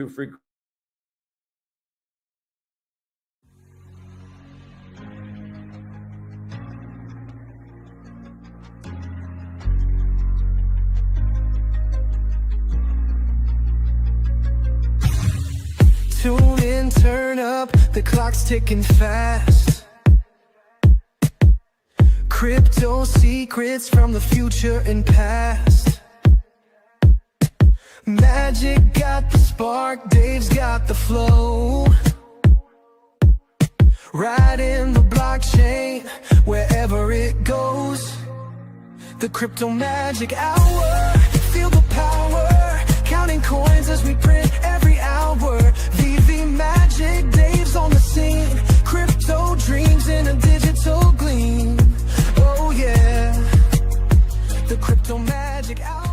free. Tune in, turn up, the clock's ticking fast. Crypto secrets from the future and past. Magic got the spark, Dave's got the flow. Right in the blockchain, wherever it goes. The Crypto Magic Hour, feel the power. Counting coins as we print every hour. VeVeMagic, Dave's on the scene. Crypto dreams in a digital gleam. Oh yeah, the Crypto Magic Hour.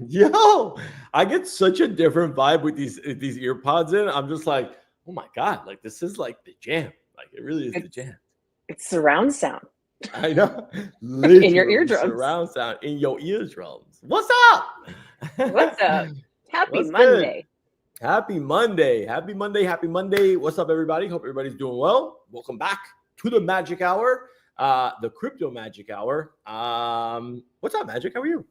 Yo, I get such a different vibe with these ear pods in. I'm just like, oh my God, like this is like the jam. Like it really is the jam. It's surround sound. I know. In your eardrums. Surround sound in your eardrums. What's up? What's up? Happy What's Monday. Good? Happy Monday. Happy Monday. Happy Monday. What's up, everybody? Hope everybody's doing well. Welcome back to the Magic Hour, the Crypto Magic Hour. What's up, Magic? How are you?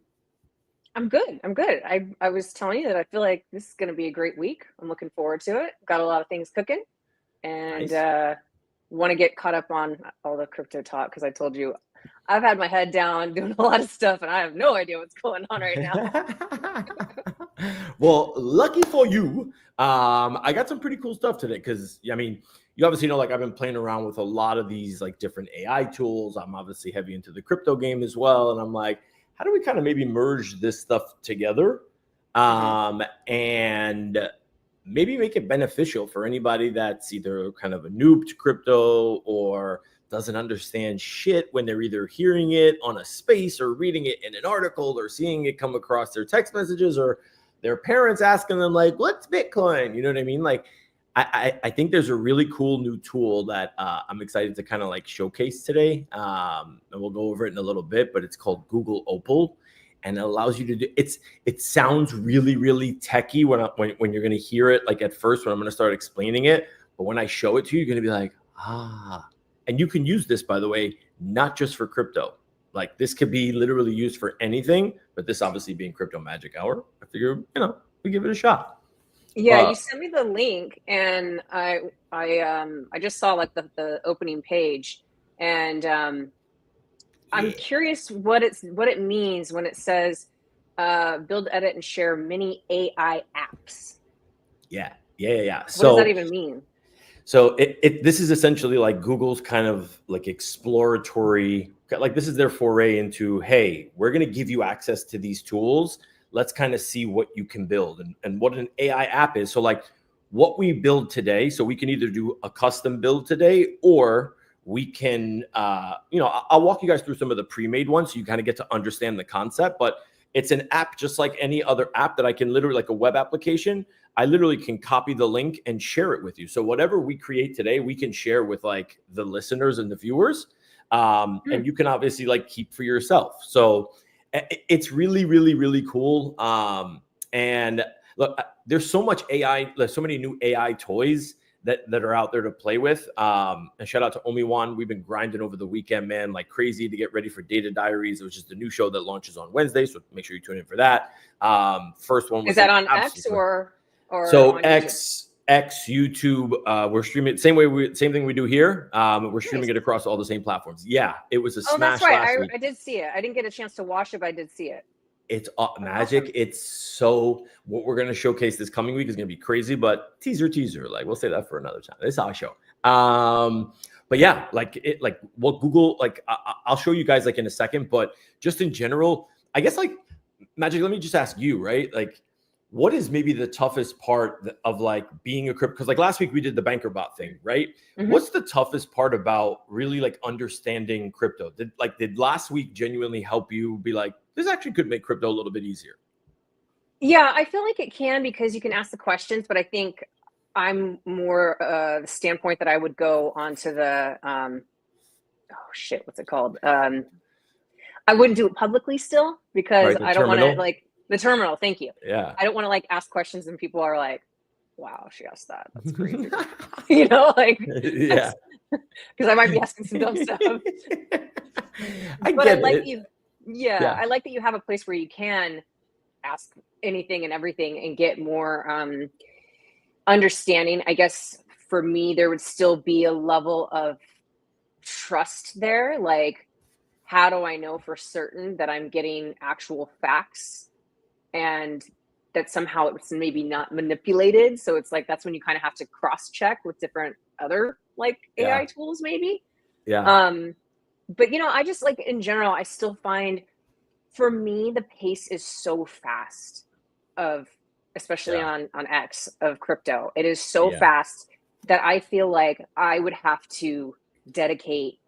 I'm good. I'm good. I was telling you that I feel like this is going to be a great week. I'm looking forward to it. Got a lot of things cooking, and want to get caught up on all the crypto talk because I told you I've had my head down doing a lot of stuff, and I have no idea what's going on right now. Well, lucky for you, I got some pretty cool stuff today because, I mean, you obviously know, like, I've been playing around with a lot of these, like, different AI tools. I'm obviously heavy into the crypto game as well, and I'm like, how do we kind of maybe merge this stuff together and maybe make it beneficial for anybody that's either kind of a noob to crypto or doesn't understand shit when they're either hearing it on a space or reading it in an article or seeing it come across their text messages or their parents asking them, like, what's Bitcoin? You know what I mean? Like, I think there's a really cool new tool that I'm excited to kind of like showcase today. And we'll go over it in a little bit, but it's called Google Opal. And it allows you to do it sounds really, really techy when you're going to hear it, like at first when I'm going to start explaining it. But when I show it to you, you're going to be like, ah. And you can use this, by the way, not just for crypto. Like this could be literally used for anything, but this obviously being Crypto Magic Hour, I figure, we give it a shot. Yeah, you sent me the link, and I just saw like the opening page, and I'm curious what it means when it says build, edit, and share mini AI apps. Yeah. What does that even mean? So this is essentially like Google's kind of like exploratory, like this is their foray into, hey, we're going to give you access to these tools. Let's kind of see what you can build and what an AI app is. So like what we build today, so we can either do a custom build today or we can, I'll walk you guys through some of the pre-made ones so you kind of get to understand the concept, but it's an app just like any other app that I can literally, like a web application, I literally can copy the link and share it with you. So whatever we create today, we can share with like the listeners and the viewers. And you can obviously like keep for yourself. So it's really, really, really cool. And look, there's so much AI, there's so many new AI toys that are out there to play with. And shout out to Omi-Wan. We've been grinding over the weekend, man, like crazy to get ready for Data Diaries, which is the new show that launches on Wednesday. So make sure you tune in for that. First one was is that on X or so on X YouTube. We're streaming same thing we do here. We're streaming it across all the same platforms. Yeah, it was a smash. That's right. I did see it. I didn't get a chance to watch it, but I did see it. It's magic. Awesome. It's so what we're going to showcase this coming week is going to be crazy, but teaser. Like we'll say that for another time. It's our show. But yeah, like what Google, like I'll show you guys like in a second, but just in general, I guess like Magic, let me just ask you, right? Like what is maybe the toughest part of like being a crypto? Because like last week we did the banker bot thing, right? Mm-hmm. What's the toughest part about really like understanding crypto? Did last week genuinely help you be like, this actually could make crypto a little bit easier? Yeah, I feel like it can because you can ask the questions, but I think I'm more the standpoint that I would go onto the, what's it called? I wouldn't do it publicly still because I don't want to like, The terminal. Thank you. Yeah. I don't want to like ask questions and people are like, wow, she asked that. That's crazy. You know, like, Yeah. because I might be asking some dumb stuff. I But get I like it. you. Yeah, I like that you have a place where you can ask anything and everything and get more understanding. I guess for me, there would still be a level of trust there. Like, how do I know for certain that I'm getting actual facts and that somehow it's maybe not manipulated? So it's like that's when you kind of have to cross check with different other like AI tools, maybe. Yeah. But you know, I just like in general, I still find for me the pace is so fast of especially Yeah. on X of crypto. It is so Yeah. fast that I feel like I would have to dedicate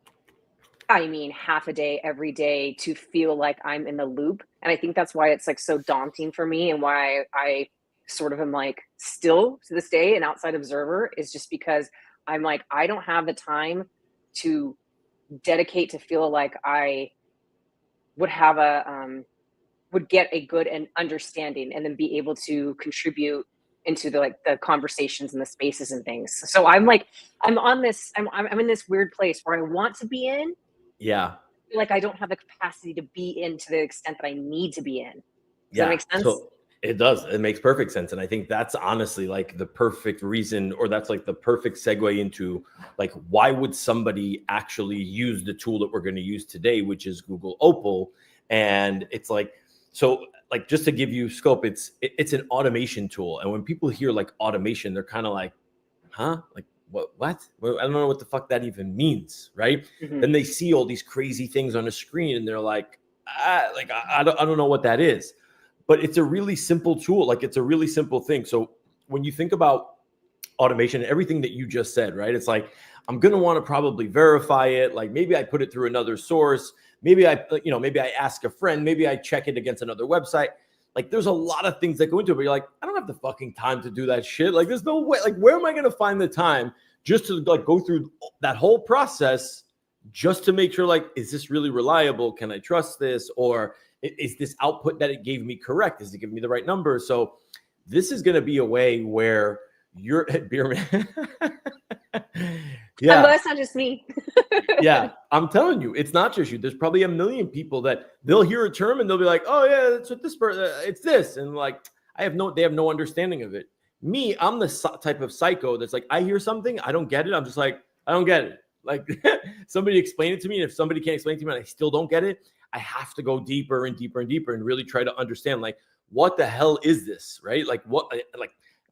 half a day every day to feel like I'm in the loop. And I think that's why it's like so daunting for me and why I sort of am like still to this day an outside observer is just because I'm like, I don't have the time to dedicate to feel like I would have would get a good and understanding and then be able to contribute into the like the conversations and the spaces and things. So I'm like, I'm in this weird place where I want to be in, Yeah. like I don't have the capacity to be in to the extent that I need to be in. Does that Yeah. make sense? So it does. It makes perfect sense. And I think that's honestly like the perfect reason, or that's like the perfect segue into like, why would somebody actually use the tool that we're going to use today, which is Google Opal? And it's like, so like, just to give you scope, it's an automation tool. And when people hear like automation, they're kind of like, huh? Like what? Well, I don't know what the fuck that even means. Right. Mhm. Then they see all these crazy things on a screen and they're like, I don't know what that is. But it's a really simple tool. Like it's a really simple thing. So when you think about automation, everything that you just said, right? It's like, I'm going to want to probably verify it. Like maybe I put it through another source. Maybe maybe I ask a friend, maybe I check it against another website. Like there's a lot of things that go into it, but you're like, I don't have the fucking time to do that shit. Like there's no way, like, where am I going to find the time just to like go through that whole process just to make sure, like, is this really reliable? Can I trust this? Or is this output that it gave me correct? Is it giving me the right number? So this is going to be a way where you're beer man. Well, that's not just me. Yeah, I'm telling you, it's not just you. There's probably a million people that they'll hear a term and they'll be like, oh yeah, that's what this person, it's this. And like, they have no understanding of it. Me, I'm the type of psycho that's like, I hear something, I don't get it. I'm just like, I don't get it. Like somebody explain it to me. And if somebody can't explain it to me and I still don't get it, I have to go deeper and deeper and deeper and really try to understand, like, what the hell is this, right? Like what,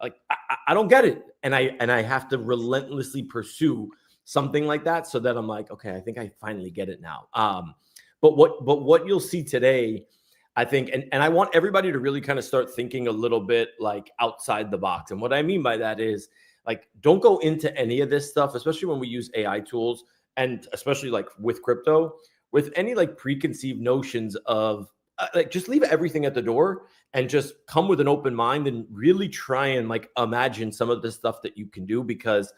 I don't get it. And I have to relentlessly pursue something like that so that I'm like, okay, I think I finally get it now. But what you'll see today, I think, and I want everybody to really kind of start thinking a little bit like outside the box. And what I mean by that is like, don't go into any of this stuff, especially when we use AI tools and especially like with crypto, with any like preconceived notions of like, just leave everything at the door and just come with an open mind and really try and like imagine some of the stuff that you can do. Because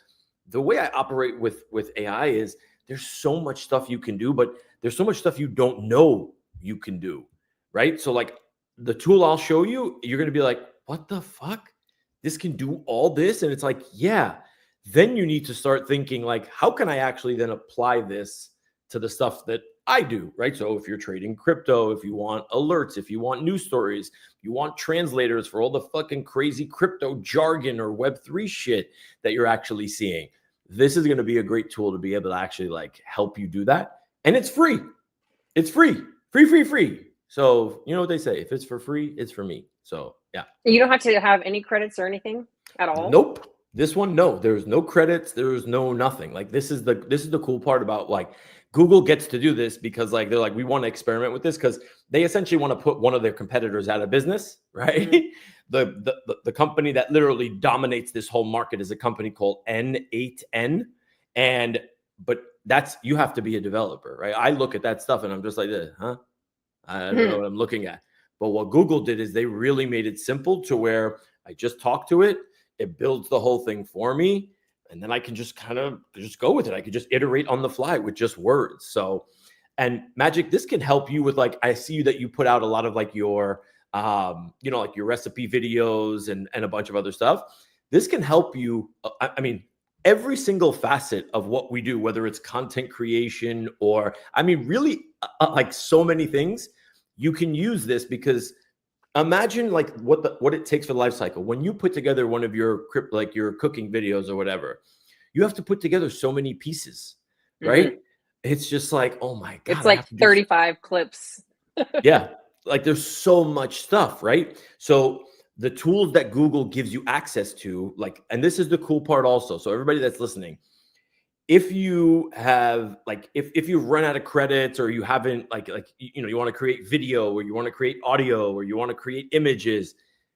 the way I operate with AI is there's so much stuff you can do, but there's so much stuff you don't know you can do, right? So like the tool I'll show you, you're going to be like, what the fuck? This can do all this? And it's like, yeah. Then you need to start thinking like, how can I actually then apply this to the stuff that I do, right? So if you're trading crypto, if you want alerts, if you want news stories, you want translators for all the fucking crazy crypto jargon or Web3 shit that you're actually seeing, this is going to be a great tool to be able to actually like help you do that. And it's free. It's free. Free. So you know what they say, if it's for free, it's for me. So yeah. You don't have to have any credits or anything at all? Nope. This one, no, there's no credits. There's no nothing. Like this is the cool part about like Google gets to do this because like, they're like, we want to experiment with this because they essentially want to put one of their competitors out of business, right? Mm-hmm. The company that literally dominates this whole market is a company called N8N. But that's, you have to be a developer, right? I look at that stuff and I'm just like, huh? I don't know what I'm looking at. But what Google did is they really made it simple to where I just talk to it. It builds the whole thing for me. And then I can just kind of just go with it. I could just iterate on the fly with just words. So, and Magic, this can help you with like, I see that you put out a lot of like your you know, like your recipe videos and a bunch of other stuff. This can help you. I mean, every single facet of what we do, whether it's content creation or, I mean, really like so many things, you can use this because imagine like what it takes for the life cycle. When you put together one of your like your cooking videos or whatever, you have to put together so many pieces, right? It's just like, oh my God. It's like 35 clips. Yeah. Like there's so much stuff, right? So the tools that Google gives you access to, like, and this is the cool part also. So everybody that's listening, if you have like, if you've run out of credits or you haven't like, you know, you want to create video or you want to create audio or you want to create images,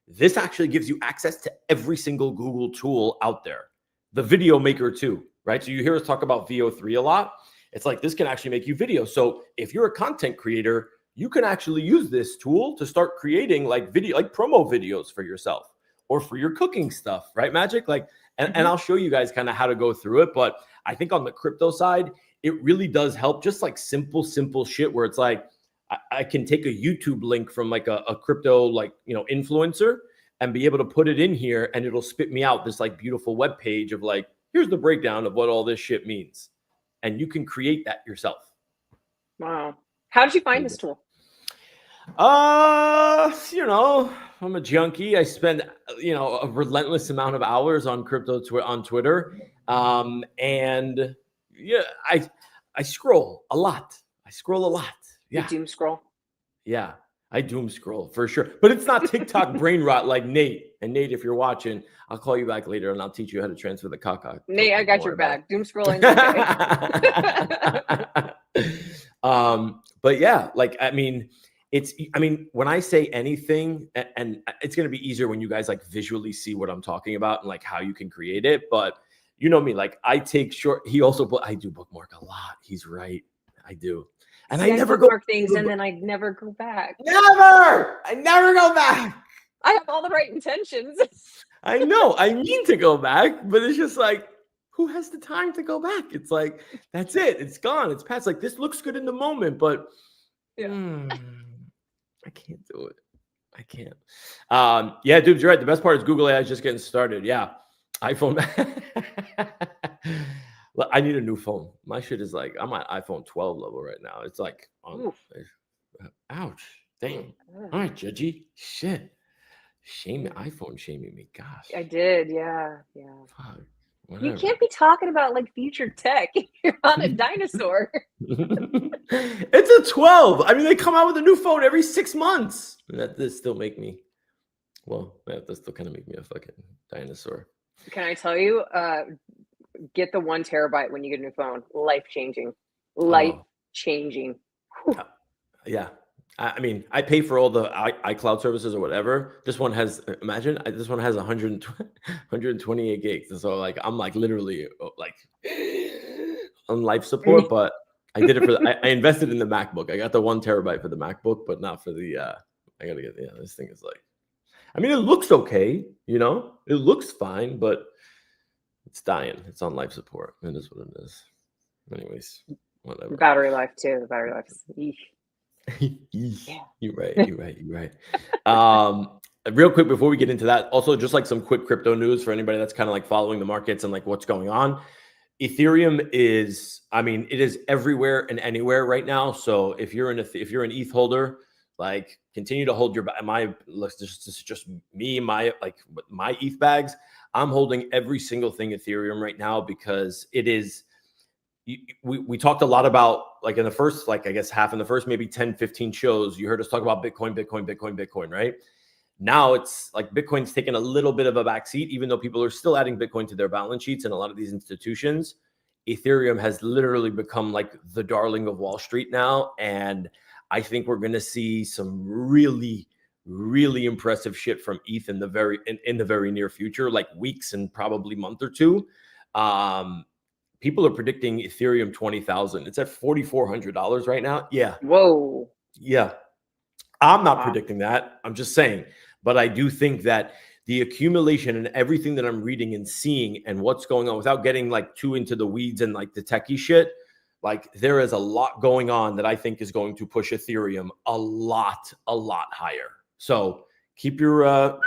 this actually gives you access to every single Google tool out there. The video maker too, right? So you hear us talk about VO3 a lot. It's like, this can actually make you video. So if you're a content creator, you can actually use this tool to start creating like video, like promo videos for yourself or for your cooking stuff, right? Magic, like, and I'll show you guys kind of how to go through it. But I think on the crypto side, it really does help. Just like simple shit where it's like, I can take a YouTube link from like a crypto, like, you know, influencer and be able to put it in here and it'll spit me out this like beautiful web page of like, here's the breakdown of what all this shit means. And you can create that yourself. Wow. How did you find this tool? You know, I'm a junkie. I spend, you know, a relentless amount of hours on crypto on Twitter. And yeah, I scroll a lot. Yeah. You doom scroll? Yeah, I doom scroll for sure. But it's not TikTok brain rot like Nate. And Nate, if you're watching, I'll call you back later and I'll teach you how to transfer the caca. Nate, I got your back. Doom scrolling. But yeah, like, I mean, when I say anything, and it's going to be easier when you guys like visually see what I'm talking about and like how you can create it. But you know me, like I take short. I do bookmark a lot. He's right. I do. And I never bookmark things and then I never go back. I never go back. I have all the right intentions. I know. I need to go back, but it's just like, who has the time to go back? It's like, that's it. It's gone. It's past. Like, this looks good in the moment, but I can't do it. I can't. Yeah, dude, you're right. The best part is Google AI is just getting started. Yeah. iPhone. I need a new phone. My shit is like, I'm at iPhone 12 level right now. It's like, ouch. Damn. All right, Judgy. Shit. iPhone shaming me. Gosh. I did. Yeah. Fuck. You can't be talking about like future tech. You're on a dinosaur. It's a 12. I mean, they come out with a new phone every 6 months. That does still make me, that does still kind of make me a fucking dinosaur. Can I tell you, get the 1 terabyte when you get a new phone. Life-changing. Yeah. I mean, I pay for all the iCloud services or whatever. This one has, this one has 128 gigs. And so like, I'm like literally like on life support, but I did it for, I invested in the MacBook. I got the 1 terabyte for the MacBook, but not for the, I gotta get, this thing is like, I mean, it looks okay, you know, it looks fine, but it's dying. It's on life support. It is what it is. Anyways, whatever. Battery life too. The battery life is Yeah. You're right. Real quick before we get into that, also just like some quick crypto news for anybody that's kind of like following the markets and like what's going on. Ethereum is, I mean, it is everywhere and anywhere right now. So if you're an ETH holder, like continue to hold your this is just me, my ETH bags. I'm holding every single thing Ethereum right now because it is. We talked a lot about like in the first, like I guess half in the first maybe 10, 15 shows, you heard us talk about Bitcoin, right? Now it's like Bitcoin's taken a little bit of a backseat, even though people are still adding Bitcoin to their balance sheets and a lot of these institutions. Ethereum has literally become like the darling of Wall Street now. And I think we're going to see some really, really impressive shit from ETH in the very near future, like weeks and probably month or two. People are predicting Ethereum 20,000. It's at $4,400 right now. Yeah. Whoa. Yeah. I'm not predicting that. I'm just saying. But I do think that the accumulation and everything that I'm reading and seeing and what's going on, without getting like too into the weeds and like the techie shit, like there is a lot going on that I think is going to push Ethereum a lot higher. So keep your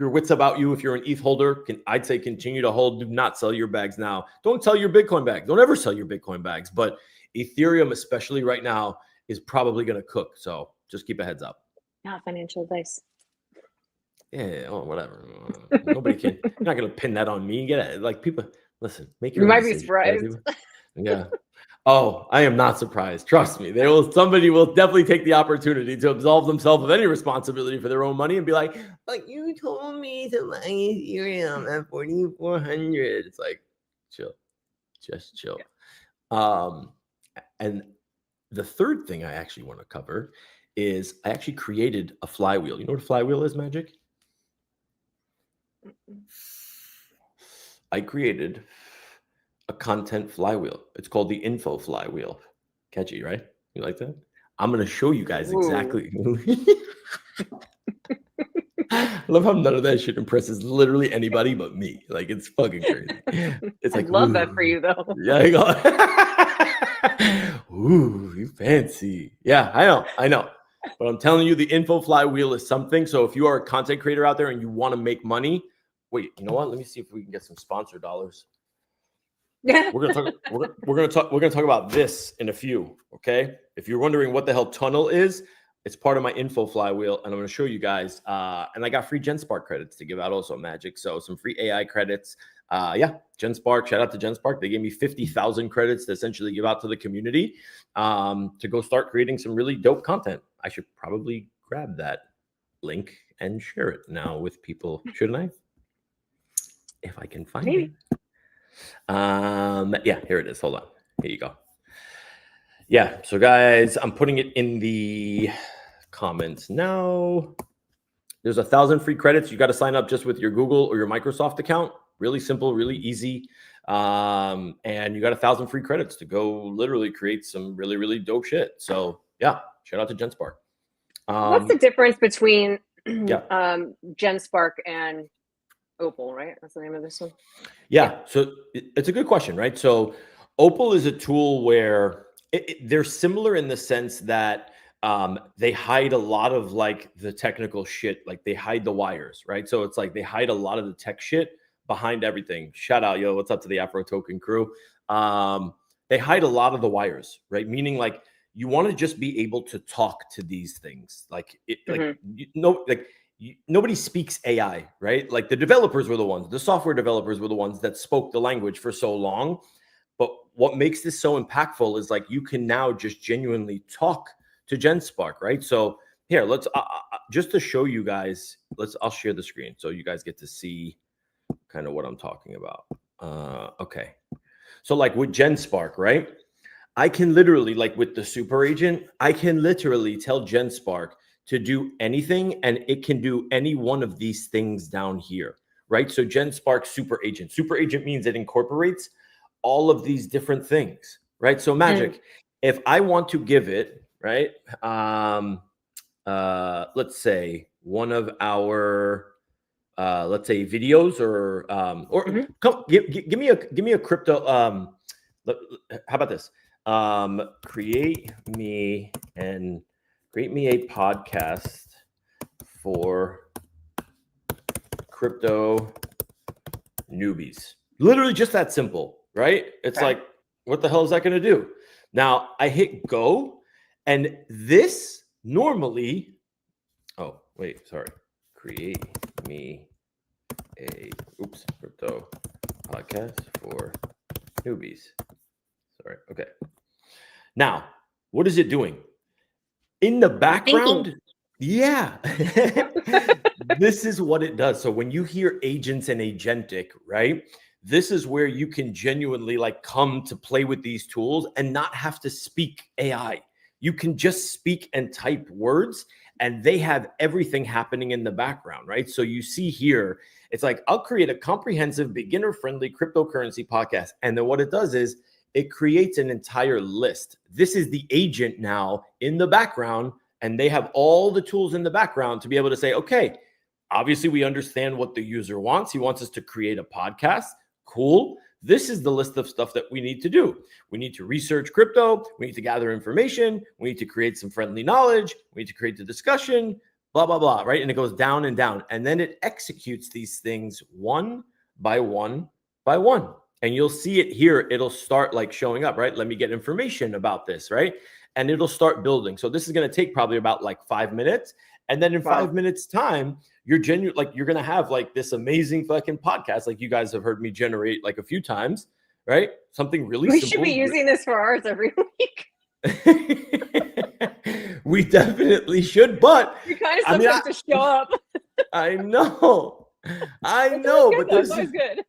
wits about you. If you're an ETH holder, I'd say continue to hold. Do not sell your bags now. Don't sell your Bitcoin bags. Don't ever sell your Bitcoin bags. But Ethereum, especially right now, is probably going to cook. So just keep a heads up. Not financial advice. Yeah, oh, whatever. Nobody can. You're not going to pin that on me. Get it? Like people, listen. Make your. You own might be decision, surprised. Yeah. Oh, I am not surprised. Trust me. Somebody will definitely take the opportunity to absolve themselves of any responsibility for their own money and be like, but you told me to buy Ethereum at 4,400. It's like, chill. Just chill. Yeah. And the third thing I actually want to cover is I actually created a flywheel. You know what a flywheel is, Magic? I created a content flywheel. It's called the info flywheel. Catchy, right? You like that? I'm going to show you guys exactly. I love how none of that shit impresses literally anybody but me. Like, it's fucking crazy. It's like, I love that for you, though. Yeah, I go. Ooh, you fancy. Yeah, I know. But I'm telling you, the info flywheel is something. So if you are a content creator out there and you want to make money, wait, you know what? Let me see if we can get some sponsor dollars. Yeah. We're gonna talk about this in a few. Okay. If you're wondering what the hell Tunnel is, it's part of my info flywheel, and I'm going to show you guys. And I got free GenSpark credits to give out also, Magic. So some free AI credits. Yeah, GenSpark. Shout out to GenSpark. They gave me 50,000 credits to essentially give out to the community to go start creating some really dope content. I should probably grab that link and share it now with people, shouldn't I? If I can find it. Yeah, here it is. Hold on. Here you go. Yeah, so guys, I'm putting it in the comments now. There's 1,000 free credits. You got to sign up just with your Google or your Microsoft account. Really simple, really easy. And you got 1,000 free credits to go literally create some really, really dope shit. So yeah, shout out to GenSpark. What's the difference between yeah. GenSpark and Opal, right? That's the name of this one. Yeah. So it's a good question, right? So Opal is a tool where they're similar in the sense that they hide a lot of like the technical shit, like they hide the wires, right? So it's like they hide a lot of the tech shit behind everything. Shout out, yo, what's up to the Afro Token crew? They hide a lot of the wires, right? Meaning like you want to just be able to talk to these things, like nobody speaks AI, right? Like the developers were the ones, the software developers were the ones that spoke the language for so long. But what makes this so impactful is like you can now just genuinely talk to GenSpark, right? So here, let's just to show you guys, I'll share the screen so you guys get to see kind of what I'm talking about. Okay. So like with GenSpark, right? I can literally, like with the super agent, I can literally tell GenSpark to do anything, and it can do any one of these things down here, right? So GenSpark super agent. Super agent means it incorporates all of these different things, right? So Magic, if I want to give it, right? Let's say one of our, let's say videos or come, give me a crypto. How about this? Create me a podcast for crypto newbies. Literally just that simple, right? It's okay. Like, what the hell is that going to do? Now I hit go, and this normally, oh, wait, sorry. Create me a, crypto podcast for newbies. Sorry. Okay. Now, what is it doing? In the background, yeah. This is what it does. So when you hear agents and agentic, right? This is where you can genuinely like come to play with these tools and not have to speak AI. You can just speak and type words, and they have everything happening in the background, right? So you see here, it's like, I'll create a comprehensive beginner-friendly cryptocurrency podcast. And then what it does is it creates an entire list. This is the agent now in the background, and they have all the tools in the background to be able to say, okay, obviously we understand what the user wants. He wants us to create a podcast. Cool. This is the list of stuff that we need to do. We need to research crypto. We need to gather information. We need to create some friendly knowledge. We need to create the discussion. blah, blah, blah, right? And it goes down and down. And then it executes these things one by one by one. And you'll see it here. It'll start like showing up, right? Let me get information about this, right? And it'll start building. So this is going to take probably about like 5 minutes. And then in 5 minutes time, you're you're going to have like this amazing fucking podcast. Like you guys have heard me generate like a few times, right? Something really We simple. should be using this for ours every week. We definitely should, but You kind of have to show up. I know, but this is good.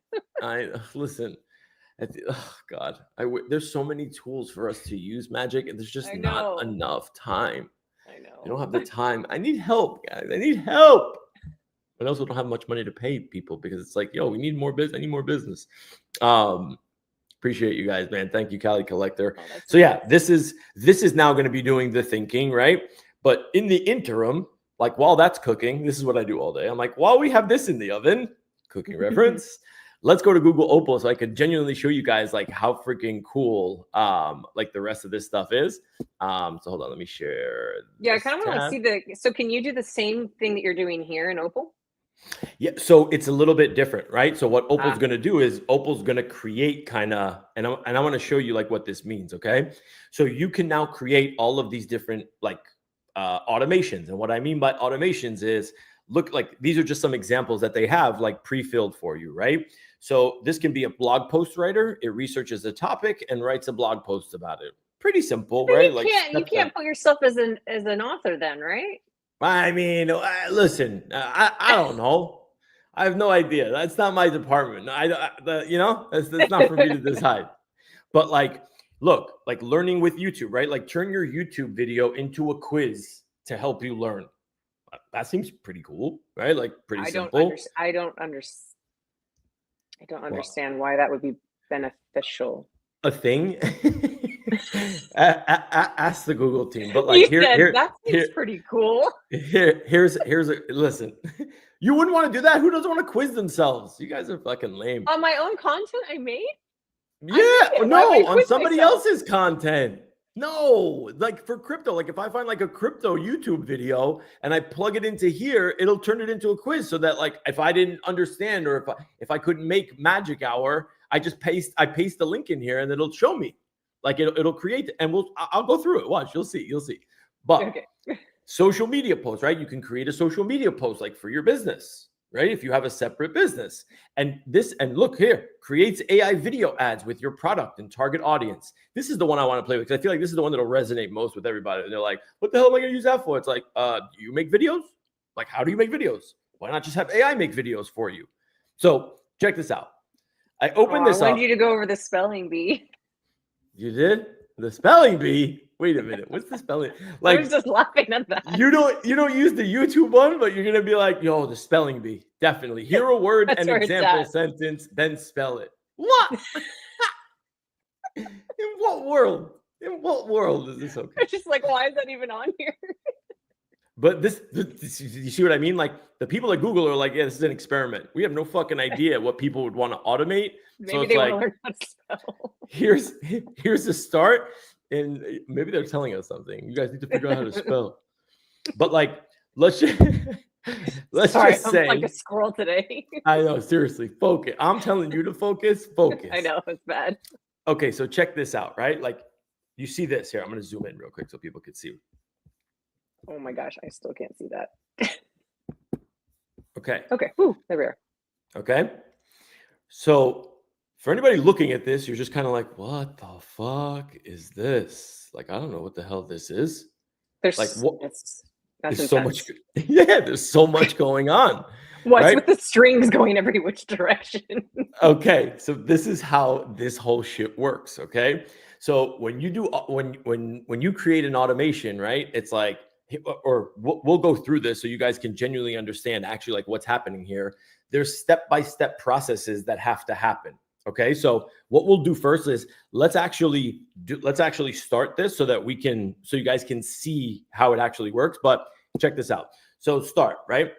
Listen. Oh God, there's so many tools for us to use magic, and there's just not enough time. I know. I don't have the time. I need help, guys. I need help. But I also don't have much money to pay people because it's like, yo, we need more business. I need more business. Appreciate you guys, man. Thank you, Cali Collector. So yeah, this is now going to be doing the thinking, right? But in the interim, like while that's cooking, this is what I do all day. I'm like, while we have this in the oven, cooking reference, let's go to Google Opal so I can genuinely show you guys like how freaking cool like the rest of this stuff is. So hold on, let me share. Yeah, I kind of want to see so can you do the same thing that you're doing here in Opal? Yeah, so it's a little bit different, right? So what Opal's going to do is Opal's going to create kind of, and I want to show you like what this means, okay? So you can now create all of these different like automations. And what I mean by automations is, look, like these are just some examples that they have like pre-filled for you, right? So this can be a blog post writer. It researches a topic and writes a blog post about it. Pretty simple, but right? You can't put yourself as an author then, right? I mean, listen, I don't know. I have no idea. That's not my department. That's not for me to decide. But like, look, like learning with YouTube, right? Like turn your YouTube video into a quiz to help you learn. That seems pretty cool, right? Like pretty simple. I don't understand why that would be beneficial. A thing? Ask the Google team. But like that seems pretty cool. Here's listen. You wouldn't want to do that. Who doesn't want to quiz themselves? You guys are fucking lame. On my own content I made? Yeah, no, on somebody else's content. No, like for crypto, like if I find like a crypto YouTube video and I plug it into here, it'll turn it into a quiz so that like if I didn't understand or if I couldn't make magic hour, I just paste the link in here and it'll show me. Like it'll create and I'll go through it. Watch, you'll see. But okay. Social media posts, right? You can create a social media post like for your business, right? If you have a separate business. And look here, creates AI video ads with your product and target audience. This is the one I want to play with because I feel like this is the one that'll resonate most with everybody. And they're like, what the hell am I going to use that for? It's like, do you make videos? Like, how do you make videos? Why not just have AI make videos for you? So check this out. I opened this up. I wanted you to go over the spelling bee. You did? The spelling bee? Wait a minute. What's the spelling? Like, I was just laughing at that. You don't use the YouTube one, but you're gonna be like, yo, the spelling bee. Definitely. Hear a word and example sentence, then spell it. What? In what world? In what world is this okay? It's just like, why is that even on here? But this, you see what I mean? Like the people at Google are like, yeah, this is an experiment. We have no fucking idea what people would want to automate. Maybe so it's they like, want to learn how to spell. Here's the start. And maybe they're telling us something. You guys need to figure out how to spell. But like, let's just say, I'm like a squirrel today. I know, seriously, focus. I'm telling you to focus. I know, it's bad. Okay, so check this out, right? Like, you see this here. I'm going to zoom in real quick so people can see. Oh my gosh, I still can't see that. Okay. Whew, there we are. Okay. So for anybody looking at this, you're just kind of like, what the fuck is this? Like, I don't know what the hell this is. There's like what? There's so much. Yeah, there's so much going on. What's right? with the strings going every which direction? Okay, so this is how this whole shit works. Okay, so when you do when you create an automation, right? It's like, or we'll go through this so you guys can genuinely understand actually like what's happening here. There's step-by-step processes that have to happen. Okay, so what we'll do first is let's actually start this so that you guys can see how it actually works. But check this out. So start, right?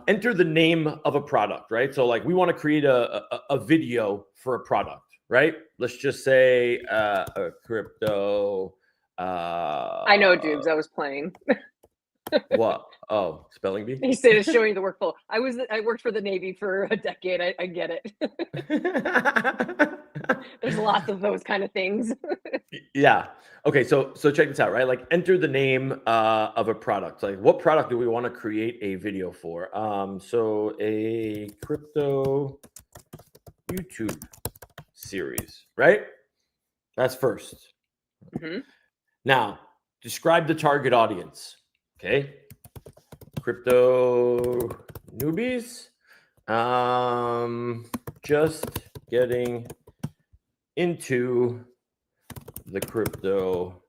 Enter the name of a product, right? So like we want to create a video for a product, right? Let's just say a crypto. I know, Dubes. I was playing. What? Oh, spelling bee. He said it's showing the workflow. I worked for the Navy for a decade. I get it. There's lots of those kind of things. Yeah. Okay. So check this out, right? Like enter the name of a product. Like what product do we want to create a video for? So a crypto YouTube series, right? That's first. Mhm. Now describe the target audience. Okay. Crypto newbies. Just getting into the crypto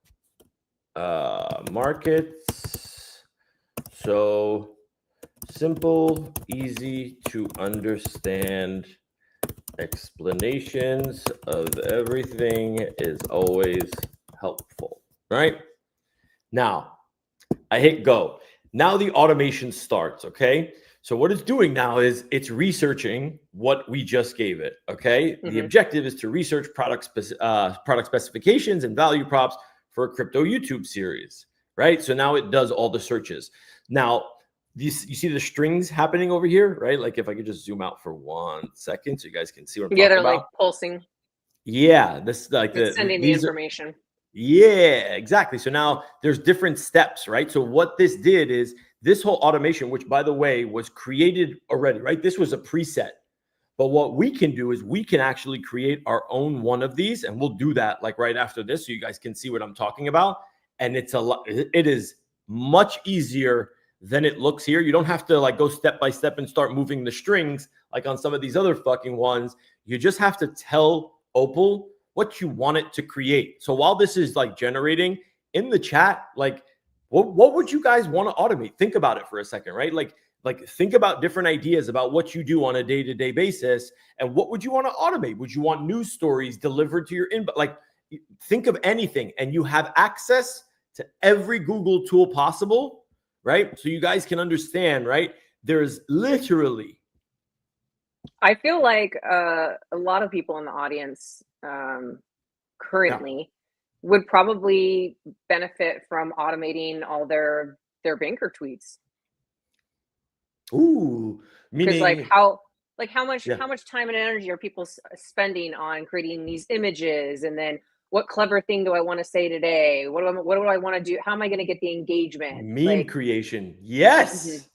markets. So simple, easy to understand explanations of everything is always helpful, right? Now, I hit go. Now the automation starts, okay? So what it's doing now is it's researching what we just gave it, okay? The objective is to research product specifications and value props for a crypto YouTube series, right? So now it does all the searches. Now, you see the strings happening over here, right? Like if I could just zoom out for 1 second so you guys can see what I'm Yeah, talking they're about. like pulsing. Yeah, this like Sending the information. Yeah, exactly. So now there's different steps, right? So what this did is this whole automation, which by the way was created already, right? This was a preset. But what we can do is we can actually create our own one of these, and we'll do that like right after this so you guys can see what I'm talking about. And it's it is much easier than it looks here. You don't have to like go step by step and start moving the strings like on some of these other fucking ones. You just have to tell Opal what you want it to create. So while this is like generating in the chat, like what would you guys want to automate? Think about it for a second, right? Like think about different ideas about what you do on a day-to-day basis and what would you want to automate? Would you want news stories delivered to your inbox? Like think of anything and you have access to every Google tool possible, right? So you guys can understand, right? There's literally. I feel like a lot of people in the audience currently would probably benefit from automating all their banker tweets. Ooh, Because meaning how much time and energy are people spending on creating these images, and then what clever thing do I want to say today? What do I want to do? How am I going to get the engagement? meme creation. Yes.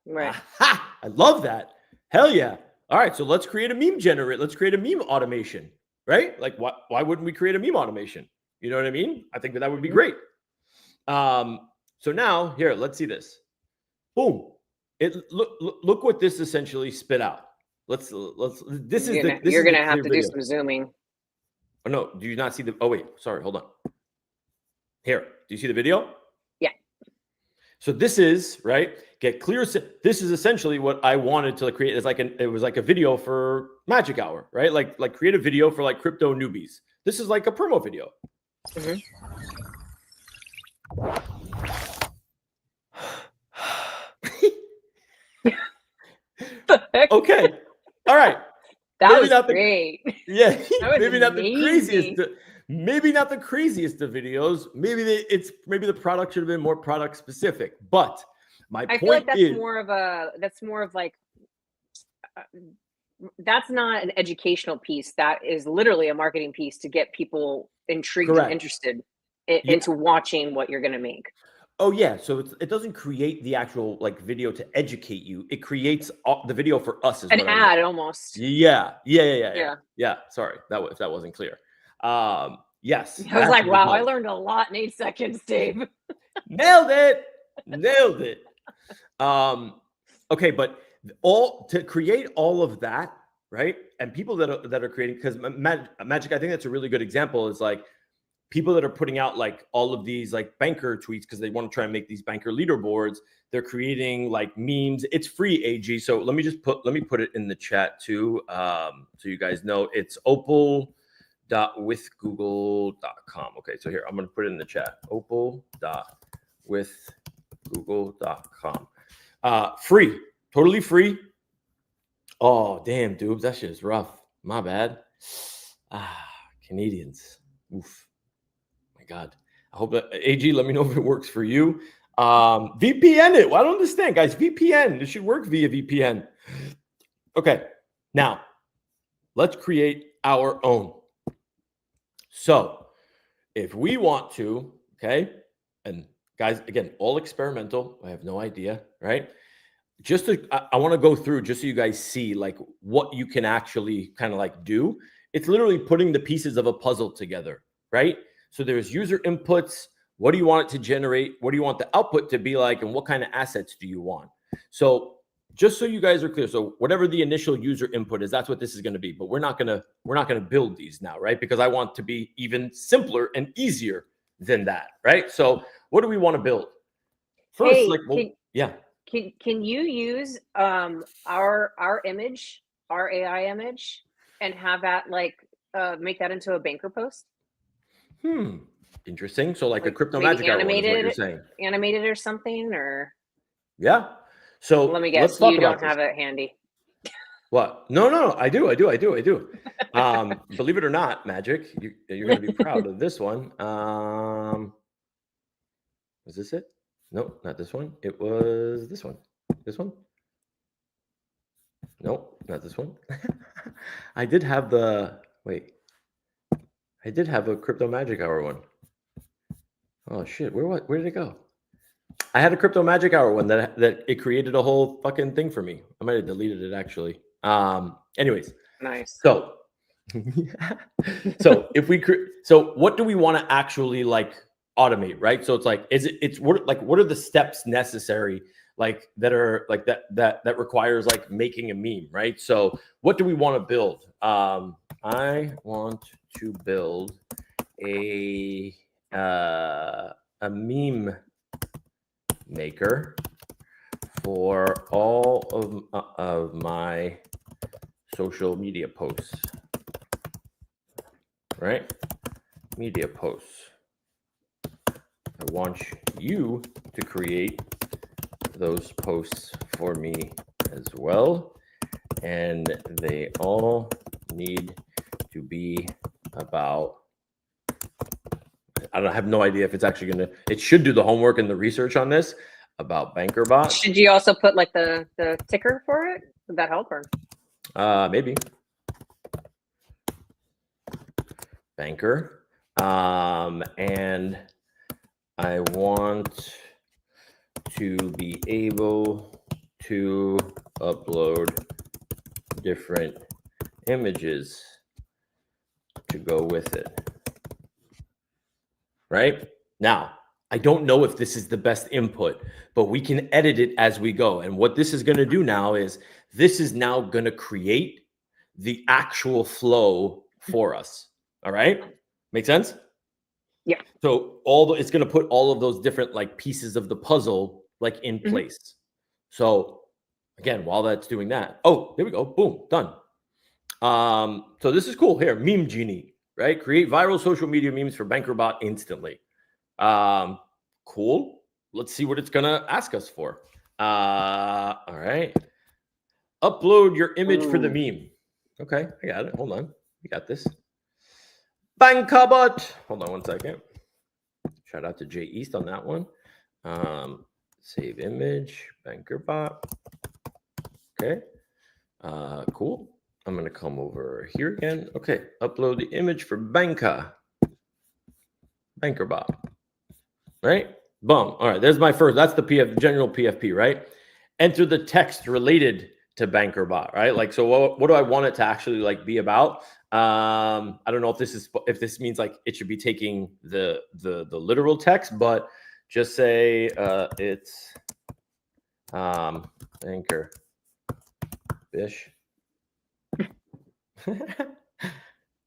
Right. Aha! I love that. Hell yeah. All right, so let's create a meme generator. Let's create a meme automation, right? Like why wouldn't we create a meme automation? You know what I mean? I think that would be great. So now here, let's see this. Boom. Look what this essentially spit out. Let's this is you're gonna have to do some zooming. Oh no, do you not see the wait, sorry, hold on. Here, do you see the video? Yeah. So this is right. Get clear. This is essentially what I wanted to create. It's like it was like a video for Magic Hour, right? Like create a video for like crypto newbies. This is like a promo video. The heck? Okay. All right. That maybe was not great. Yeah. Maybe not the craziest. Maybe not the craziest of videos. Maybe the product should have been more product specific. But my point feel like that's is more of like that's not an educational piece. That is literally a marketing piece to get people intrigued and interested into watching what you're going to make. Oh yeah, so it doesn't create the actual like video to educate you. It creates the video for us. An ad almost. Yeah. Sorry, if that wasn't clear. Yes. I was like, wow, I learned a lot in 8 seconds, Dave. Nailed it. Okay, but to create all of that, right? And people that are creating, because Magic, I think that's a really good example. Is like people that are putting out like all of these like banker tweets because they want to try and make these banker leaderboards. They're creating like memes. It's free, AG. So let me put it in the chat too, so you guys know. It's opal.withgoogle.com. Okay, so here I'm gonna put it in the chat. opal.withgoogle.com. Free, totally free. Oh damn, dude, that shit is rough. My bad. Canadians. Oof. My God. I hope that AG, let me know if it works for you. VPN it. Well, I don't understand, guys. VPN. It should work via VPN. Okay. Now, let's create our own. So, if we want to, okay, and guys, again, all experimental. I have no idea, right? Just to, I want to go through just so you guys see like what you can actually kind of like do. It's literally putting the pieces of a puzzle together, right? So there's user inputs. What do you want it to generate? What do you want the output to be like? And what kind of assets do you want? So just so you guys are clear, so whatever the initial user input is, that's what this is going to be. But we're not gonna build these now, right? Because I want to be even simpler and easier than that, right? So what do we want to build? First, Hey, like, well, yeah. Can you use our image, our AI image, and have that like make that into a banker post? Interesting. So like a crypto maybe magic hour one is what you're saying. Animated or something, or Yeah. So let me let's guess, talk you about don't have this. it handy. What? No. I do. Believe it or not, Magic, you're going to be proud of this one. Was this it? No, not this one. It was this one. This one? No, not this one. I did have the, wait. I did have a crypto magic hour one. Oh shit, where did it go? I had a crypto magic hour one that it created a whole fucking thing for me. I might have deleted it actually. Anyways. Nice. So if we so what do we want to actually like automate, right? So it's like, what are the steps necessary like that are like that requires like making a meme, right? So what do we want to build? I want to build a meme maker for all of my social media posts, right? Media posts. I want you to create those posts for me as well. And they all need to be about, I have no idea if it's actually it should do the homework and the research on this about BankerBot. Should you also put like the ticker for it? Would that help, or? Maybe. Banker. And I want to be able to upload different images to go with it. Right? Now, I don't know if this is the best input, but we can edit it as we go. And what this is going to do now is this is now going to create the actual flow for us. All right? Make sense? Yeah. So it's going to put all of those different like pieces of the puzzle like in place. So again, while that's doing that, oh, there we go. Boom, done. So this is cool. Here, Meme Genie, right? Create viral social media memes for BankerBot instantly. Cool. Let's see what it's gonna ask us for. All right. Upload your image for the meme. Okay, I got it. Hold on. We got this. BankerBot. Hold on one second. Shout out to Jay East on that one. Save image, BankerBot. Okay. Cool. I'm gonna come over here again. Okay, upload the image for BankerBot. Right? Boom. All right, there's my first. That's the general PFP, right? Enter the text related to BankerBot, right? Like, so what do I want it to actually like be about? I don't know if this means like it should be taking the literal text, but just say it's Banker Bish.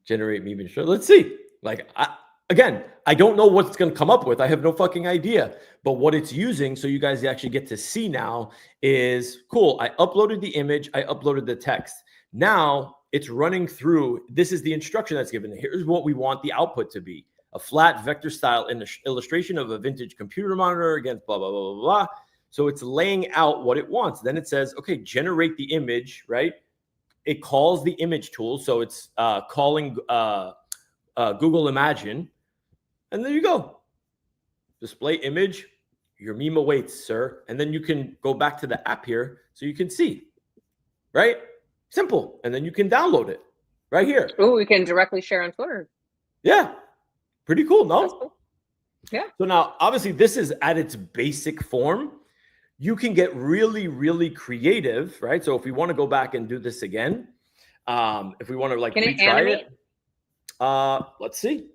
Generate meme and show. Let's see. Like, again, I don't know what it's going to come up with. I have no fucking idea. But what it's using, so you guys actually get to see now, is cool. I uploaded the image. I uploaded the text. Now it's running through. This is the instruction that's given. Here's what we want the output to be: a flat vector style illustration of a vintage computer monitor against blah, blah, blah, blah, blah. So it's laying out what it wants. Then it says, okay, generate the image, right? It calls the image tool. So it's calling Google Imagine. And there you go. Display image. Your meme awaits, sir. And then you can go back to the app here so you can see, right? Simple. And then you can download it right here. Oh, we can directly share on Twitter. Yeah. Pretty cool, no? That's cool. Yeah. So now, obviously, this is at its basic form. You can get really, really creative, right? So if we want to go back and do this again, if we want to like retry it, let's see.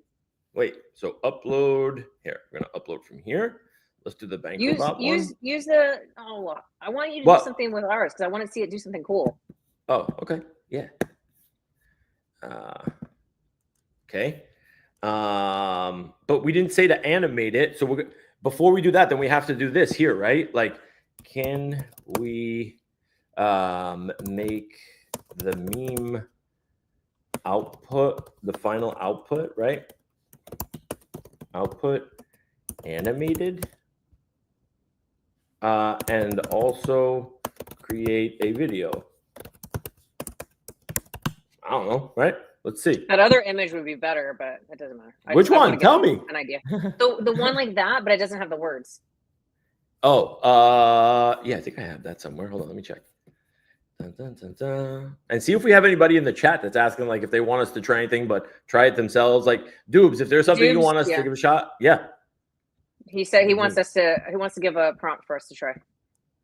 Wait, so upload here. We're gonna upload from here. Let's do the banker bot one. Use the. Oh, I want you to do something with ours because I want to see it do something cool. Oh, okay, yeah. Okay. But we didn't say to animate it. So before we do that, then we have to do this here, right? Like, can we make the meme output, the final output, right? Output animated. And also create a video. I don't know, right? Let's see. That other image would be better, but it doesn't matter. Which one? Tell me. An idea. The one like that, but it doesn't have the words. Oh, yeah, I think I have that somewhere. Hold on, let me check. Dun, dun, dun, dun. And see if we have anybody in the chat that's asking like if they want us to try anything, but try it themselves. Like, Doobs, if there's something you want us to give a shot, yeah. He said he wants us to. He wants to give a prompt for us to try.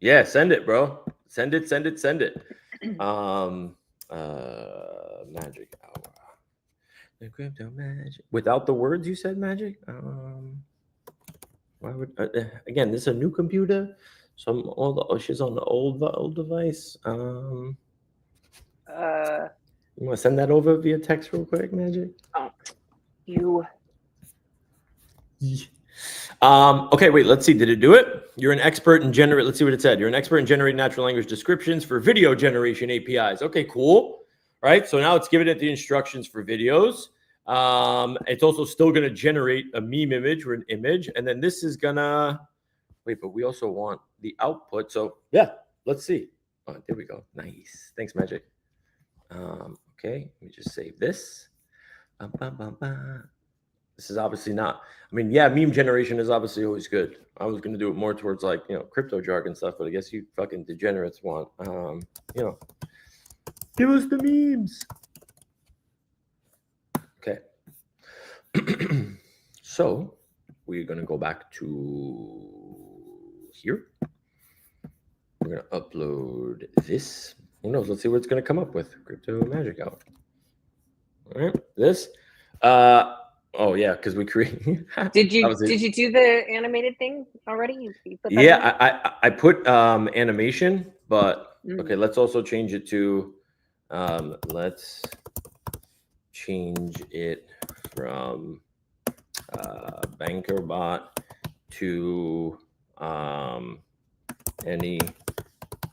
Yeah, send it, bro. Send it. Magic hour. The crypto magic. Without the words, you said magic. Why would again? This is a new computer. She's on the old device. You want to send that over via text real quick, Magic? Oh, you. Okay, wait, let's see. Did it do it? You're an expert in generate. Let's see what it said. You're an expert in generating natural language descriptions for video generation APIs. Okay, cool. Right. So now it's giving it the instructions for videos. It's also still going to generate a meme image or an image. And then this is gonna wait, but we also want the output. So yeah, let's see. Oh, there we go. Nice. Thanks, Magic. Okay, let me just save this. This is obviously not, I mean, yeah, meme generation is obviously always good. I was going to do it more towards like, you know, crypto jargon stuff, but I guess you fucking degenerates want, you know, give us the memes. Okay. So we're going to go back to here. We're going to upload this. Who knows? Let's see what it's going to come up with. Crypto Magic Hour. All right. This. Oh yeah, because we create. Did you do the animated thing already? You put that yeah, I put animation, but okay. Let's also change it to. Let's change it from banker bot to any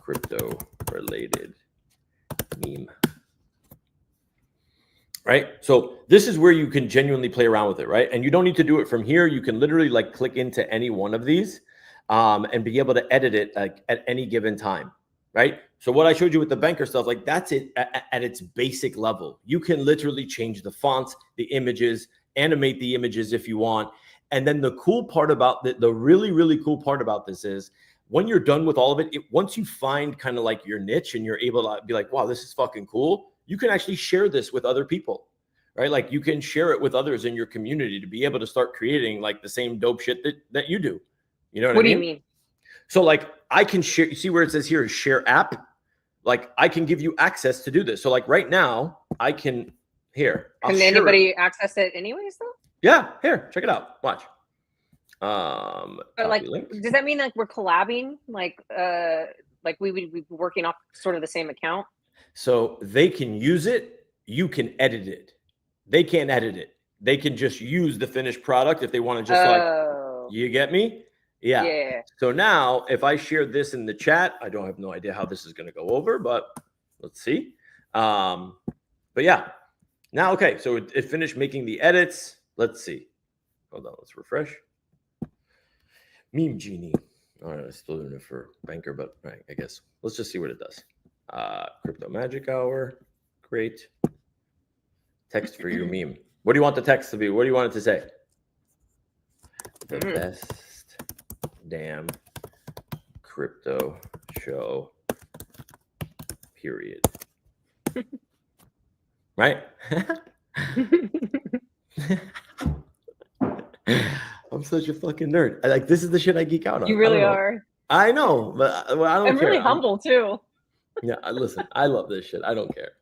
crypto related meme. Right. So this is where you can genuinely play around with it. Right. And you don't need to do it from here. You can literally like click into any one of these and be able to edit it like at any given time. Right. So what I showed you with the banker stuff, like that's it at its basic level. You can literally change the fonts, the images, animate the images if you want. And then the cool part about the really, really cool part about this is when you're done with all of it, once you find kind of like your niche and you're able to be like, wow, this is fucking cool. You can actually share this with other people, right? Like you can share it with others in your community to be able to start creating like the same dope shit that you do. You know what I mean? What do you mean? So like I can share, you see where it says here is share app? Like I can give you access to do this. So like right now I can here. Can anybody access it anyways though? Yeah, here, check it out. Watch. But like, does that mean like we're collabing? Like we would be working off sort of the same account? So they can use it. You can edit it. They can't edit it. They can just use the finished product if they want to just like, you get me? Yeah. Yeah. So now if I share this in the chat, I don't have no idea how this is going to go over, but let's see. But yeah, now, okay. So it finished making the edits. Let's see. Hold on. Let's refresh. Meme Genie. All right. I'm still doing it for banker, but right, I guess let's just see what it does. Crypto Magic Hour. Great. Text for your meme. What do you want the text to be? What do you want it to say? The best damn crypto show, period. Right? I'm such a fucking nerd. This is the shit I geek out on. You really are. I know, but I don't I'm care. really humble too. Yeah, listen, I love this shit. I don't care.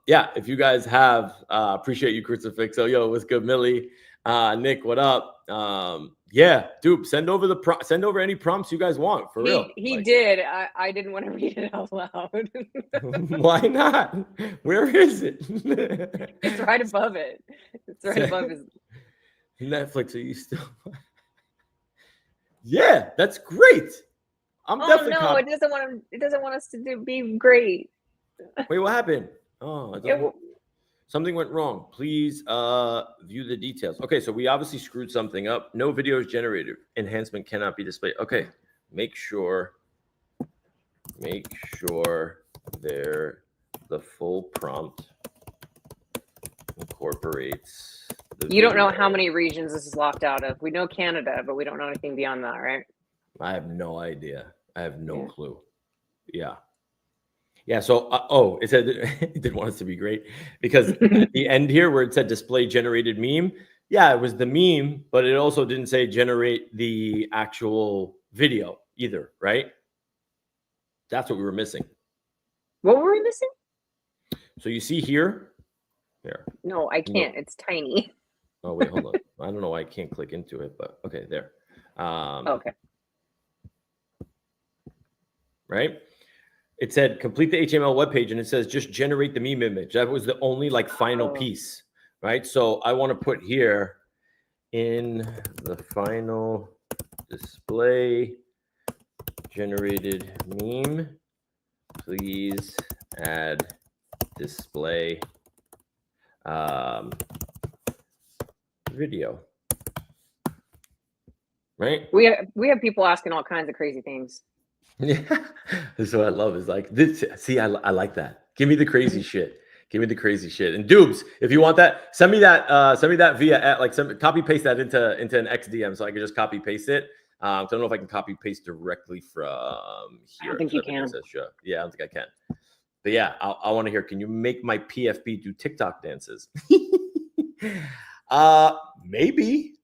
Yeah, if you guys have, appreciate you, Crucifixo. Yo, what's good, Millie? Nick, what up? Yeah, dude, send over any prompts you guys want, for real. He did. I didn't want to read it out loud. Why not? Where is it? It's right above it. It's right above his Netflix. Are you still? Yeah, that's great. I'm definitely. No, it doesn't want us to be great. Wait, what happened? Oh, something went wrong. Please view the details. Okay, so we obviously screwed something up. No videos generated. Enhancement cannot be displayed. Okay, make sure the full prompt incorporates the You don't know how many regions this is locked out of. We know Canada, but we don't know anything beyond that, right? I have no idea. I have no clue. Yeah. So, it said it didn't want us to be great because at the end here where it said display generated meme, yeah, it was the meme, but it also didn't say generate the actual video either, right? That's what we were missing. What were we missing? So you see here. No, I can't. No. It's tiny. Oh, wait, hold on. I don't know why I can't click into it, but okay, there. Okay. Right? It said complete the HTML web page, and it says just generate the meme image. That was the only final piece, right? So I want to put here in the final display generated meme, please add display video. Right? We have people asking all kinds of crazy things. Yeah, this is what I love. Is this. See, I like that. Give me the crazy shit. Give me the crazy shit. And Dubes, if you want that, send me that via copy paste that into an XDM so I can just copy paste it. So I don't know if I can copy paste directly from here. I don't think you can. Yeah, I don't think I can. But yeah, I want to hear. Can you make my PFP do TikTok dances? Maybe.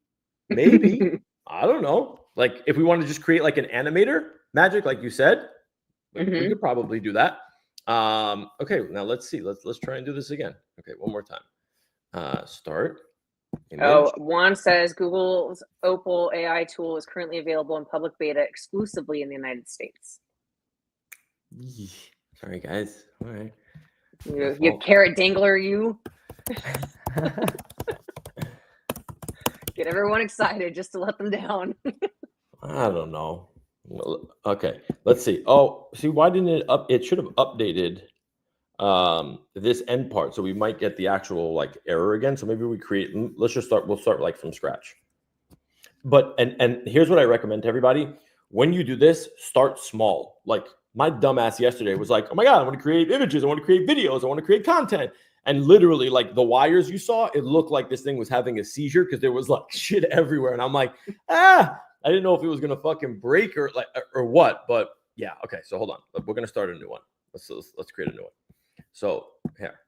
I don't know. Like if we want to just create like an animator magic, like you said, we could probably do that. Okay, now let's see. Let's try and do this again. Okay, one more time. Start. Image. Juan says Google's Opal AI tool is currently available in public beta exclusively in the United States. Sorry, guys. All right. You carrot dangler, you. Get everyone excited just to let them down. I don't know. Okay, let's see. Oh, see, why didn't it up? It should have updated this end part, so we might get the actual error again. So maybe we create. Let's just start. We'll start from scratch. But and here's what I recommend to everybody: when you do this, start small. Like my dumbass yesterday was like, "Oh my god, I want to create images. I want to create videos. I want to create content." And literally, the wires you saw, it looked like this thing was having a seizure because there was shit everywhere. And I'm like, I didn't know if it was gonna fucking break or what. But yeah, okay. So hold on, we're gonna start a new one. Let's create a new one. So here,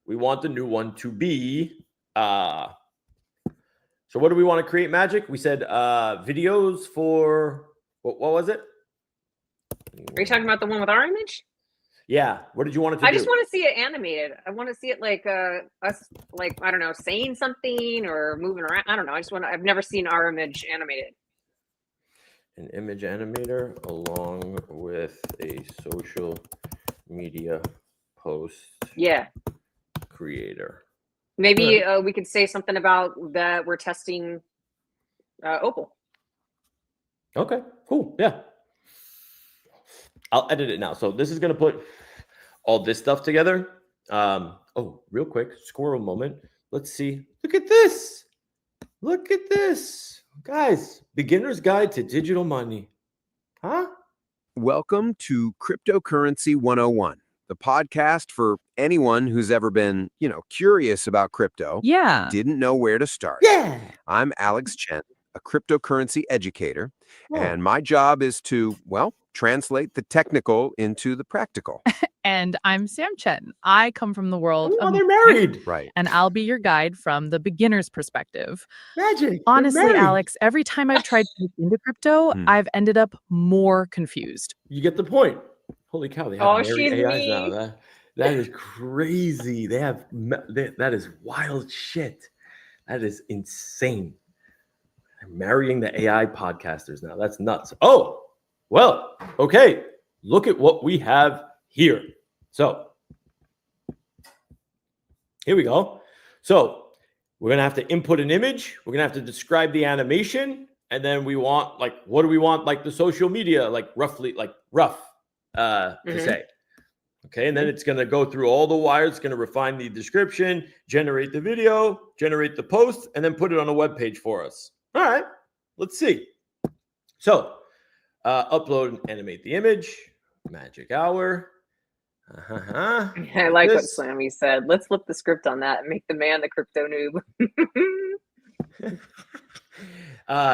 we want the new one to be. So what do we want to create? Magic. We said videos for what was it? Are you talking about the one with our image? Yeah. What did you want it to do? I just want to see it animated. I want to see it us, I don't know, saying something or moving around. I don't know. I've never seen our image animated. An image animator along with a social media post. Yeah. Creator. Maybe we could say something about that we're testing Opal. Okay, cool. Yeah. I'll edit it now. So this is going to put all this stuff together. Oh, real quick, squirrel moment. Let's see. Look at this. Look at this. Guys, beginner's guide to digital money. Huh? Welcome to Cryptocurrency 101, the podcast for anyone who's ever been, curious about crypto. Yeah. Didn't know where to start. Yeah. I'm Alex Chen, a cryptocurrency educator, Oh. and my job is to, well, translate the technical into the practical. And I'm Sam Chen. I come from the world Oh, of they're magic, married. Right. and I'll be your guide from the beginner's perspective. Magic. They're Honestly, married. Alex, every time I've tried to get into crypto, Hmm. I've ended up more confused. You get the point. Holy cow, they have Oh, married she's AIs me. now. That is crazy. That is wild shit. That is insane. They're marrying the AI podcasters now. That's nuts. Oh, well, okay. Look at what we have here. So here we go. So we're gonna have to input an image. We're gonna have to describe the animation, and then we want, like, what do we want, like, the social media, like, roughly, like, rough to say. Okay, and then it's going to go through all the wires. It's going to refine the description, generate the video, generate the post, and then put it on a web page for us. All right, let's see. So upload and animate the image. Magic hour. I like what Slammy said. Let's flip the script on that and make the man the crypto noob.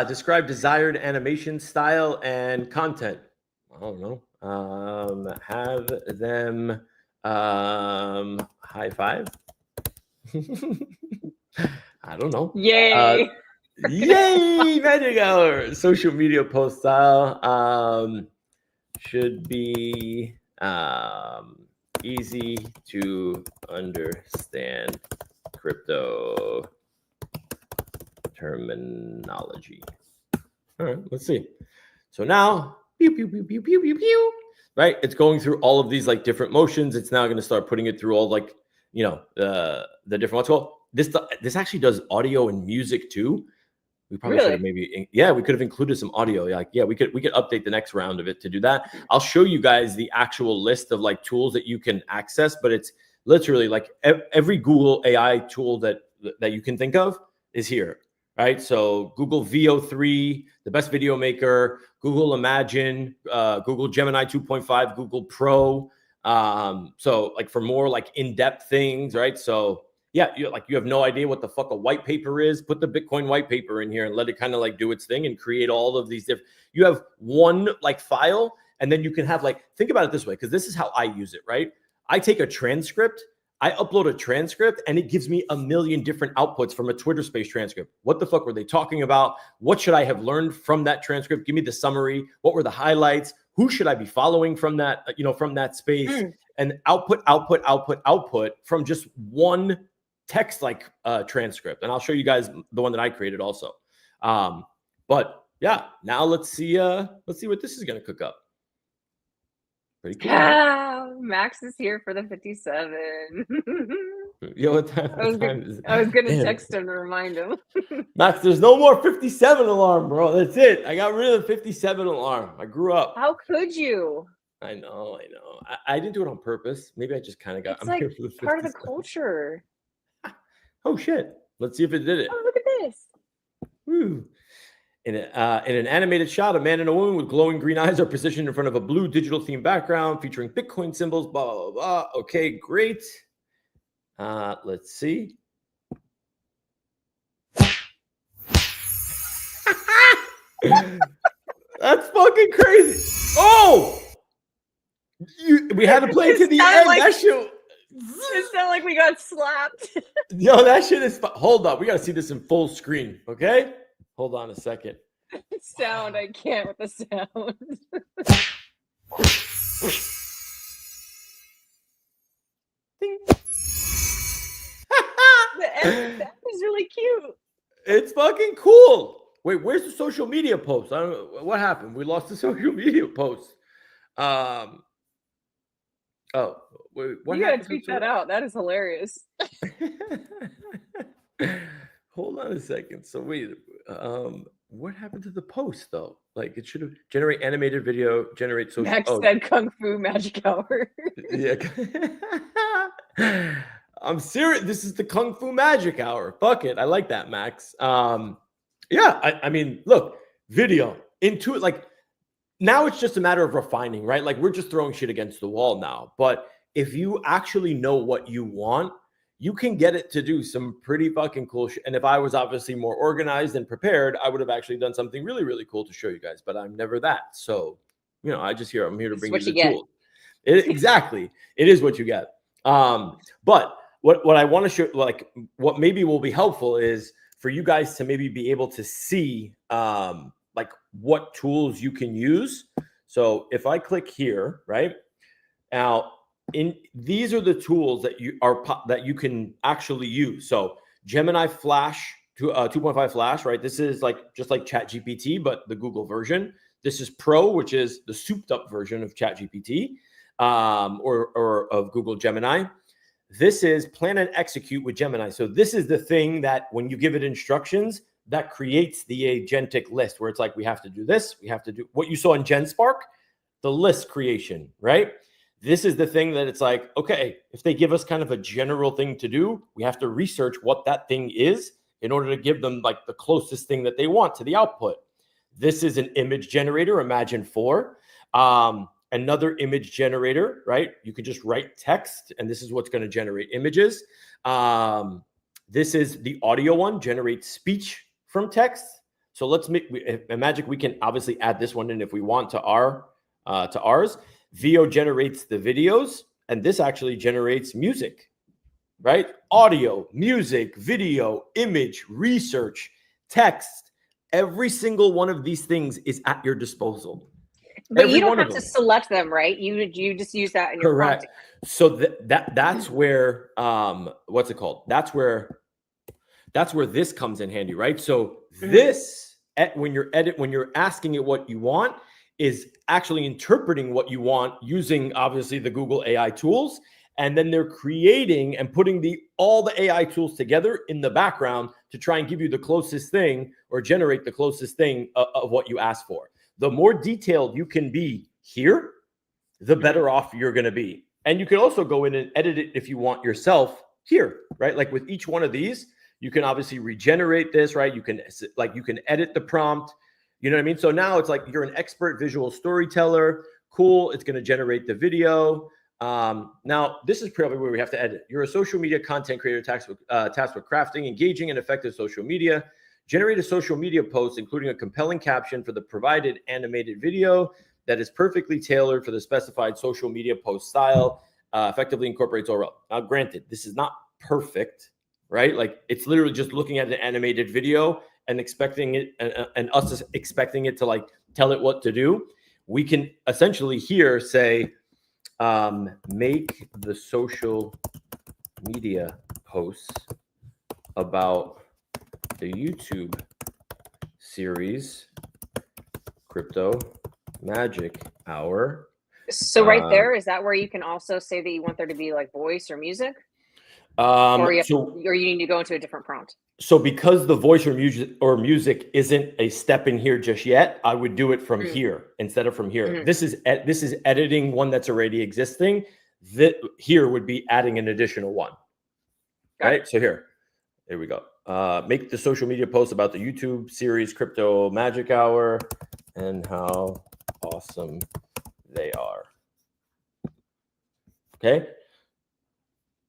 Describe desired animation style and content. I don't know. Have them high five. I don't know. Yay! Yay! Magic hour. Social media post style should be easy to understand crypto terminology. All right, let's see. So now, pew, pew, pew, pew, pew, pew, pew, right? It's going through all of these, like, different motions. It's now going to start putting it through all, like, you know, the different ones. Well, this actually does audio and music too. We probably should have maybe, we could have included some audio. Like, we could update the next round of it to do that. I'll show you guys the actual list of, like, tools that you can access, but it's literally like every Google AI tool that you can think of is here, right? So Google VO3, the best video maker, Google Imagine, Google Gemini 2.5, Google Pro. So, like, for more, like, in-depth things, right? So yeah, you have no idea what the fuck a white paper is. Put the Bitcoin white paper in here and let it kind of, like, do its thing and create all of these different. You have one, like, file, and then you can have, like, think about it this way, because this is how I use it, right? I take a transcript, I upload a transcript, and it gives me a million different outputs from a Twitter Space transcript. What the fuck were they talking about? What should I have learned from that transcript? Give me the summary. What were the highlights? Who should I be following from that, from that space? And output from just one text, like, transcript. And I'll show you guys the one that I created also. But yeah, now let's see what this is going to cook up. Pretty cool. Yeah, Max is here for the 57. Yo, what time is it? I was gonna text him to remind him. Max, there's no more 57 alarm, bro. That's it. I got rid of the 57 alarm. I grew up. How could you? I know. I didn't do it on purpose. Maybe I just kind of got. It's like part of the culture. Oh shit! Let's see if it did it. Oh, look at this. Woo. In an animated shot, a man and a woman with glowing green eyes are positioned in front of a blue digital themed background featuring Bitcoin symbols. Blah blah blah. Okay, great. Let's see. That's fucking crazy. Oh, we had to play it to the end. Like, that shit. It sounded like we got slapped. Yo, that shit is. Hold up, we gotta see this in full screen. Okay, hold on a second. Sound, I can't with the sound. The end is really cute. It's fucking cool. Wait, where's the social media post? I don't know what happened. We lost the social media post. Oh, wait, what? You gotta tweet that out. That is hilarious. Hold on a second. So wait, what happened to the post though? Like, it should have generate animated video, generate social. Max said Kung Fu Magic Hour. Yeah. I'm serious. This is the Kung Fu Magic Hour. Fuck it. I like that, Max. Yeah, I mean, look, video into it. Like, now it's just a matter of refining, right? Like, we're just throwing shit against the wall now. But if you actually know what you want, you can get it to do some pretty fucking cool shit. And if I was obviously more organized and prepared, I would have actually done something really, really cool to show you guys, but I'm never that. So, I'm here to bring you the tools. Exactly. It is what you get. But what I want to show, like what maybe will be helpful is for you guys to maybe be able to see like what tools you can use. So if I click here, right now, these are the tools that you can actually use. So Gemini Flash 2.5 Flash, right? This is just like ChatGPT, but the Google version. This is Pro, which is the souped up version of ChatGPT or of Google Gemini. This is Plan and Execute with Gemini. So this is the thing that when you give it instructions, that creates the agentic list where it's like, we have to do this. We have to do what you saw in GenSpark, the list creation, right? This is the thing that it's like, okay, if they give us kind of a general thing to do, we have to research what that thing is in order to give them like the closest thing that they want to the output. This is an image generator, Imagine 4. Another image generator, right? You could just write text, and this is what's going to generate images. This is the audio one, generate speech from text. So let's Magic. We can obviously add this one in if we want to ours. VO generates the videos, and this actually generates music, right? Audio, music, video, image, research, text. Every single one of these things is at your disposal. But you don't have to select them, right? You just use that in your correct. Prompting. So that's where what's it called? That's where this comes in handy, right? So this when you're asking it what you want, is actually interpreting what you want using obviously the Google AI tools, and then they're creating and putting all the AI tools together in the background to try and give you the closest thing or generate the closest thing of what you asked for. The more detailed you can be here, the better off you're going to be. And you can also go in and edit it if you want yourself here, right? Like with each one of these, you can obviously regenerate this, right? You can edit the prompt. You know what I mean? So now it's like you're an expert visual storyteller. Cool. It's going to generate the video. Now, this is probably where we have to edit. You're a social media content creator tasked with crafting, engaging, and effective social media. Generate a social media post, including a compelling caption for the provided animated video that is perfectly tailored for the specified social media post style, effectively incorporates ORL. Now, granted, this is not perfect, right? Like it's literally just looking at an animated video and expecting it and us expecting it to like tell it what to do. We can essentially here say, make the social media posts about the YouTube series Crypto Magic Hour. So right there, is that where you can also say that you want there to be like voice or music? Or you need to go into a different prompt? So because the voice or music isn't a step in here just yet, I would do it from here instead of from here. This is editing one that's already existing. That here would be adding an additional one. Right? So here we go. Make the social media post about the YouTube series Crypto Magic Hour and how awesome they are. Okay.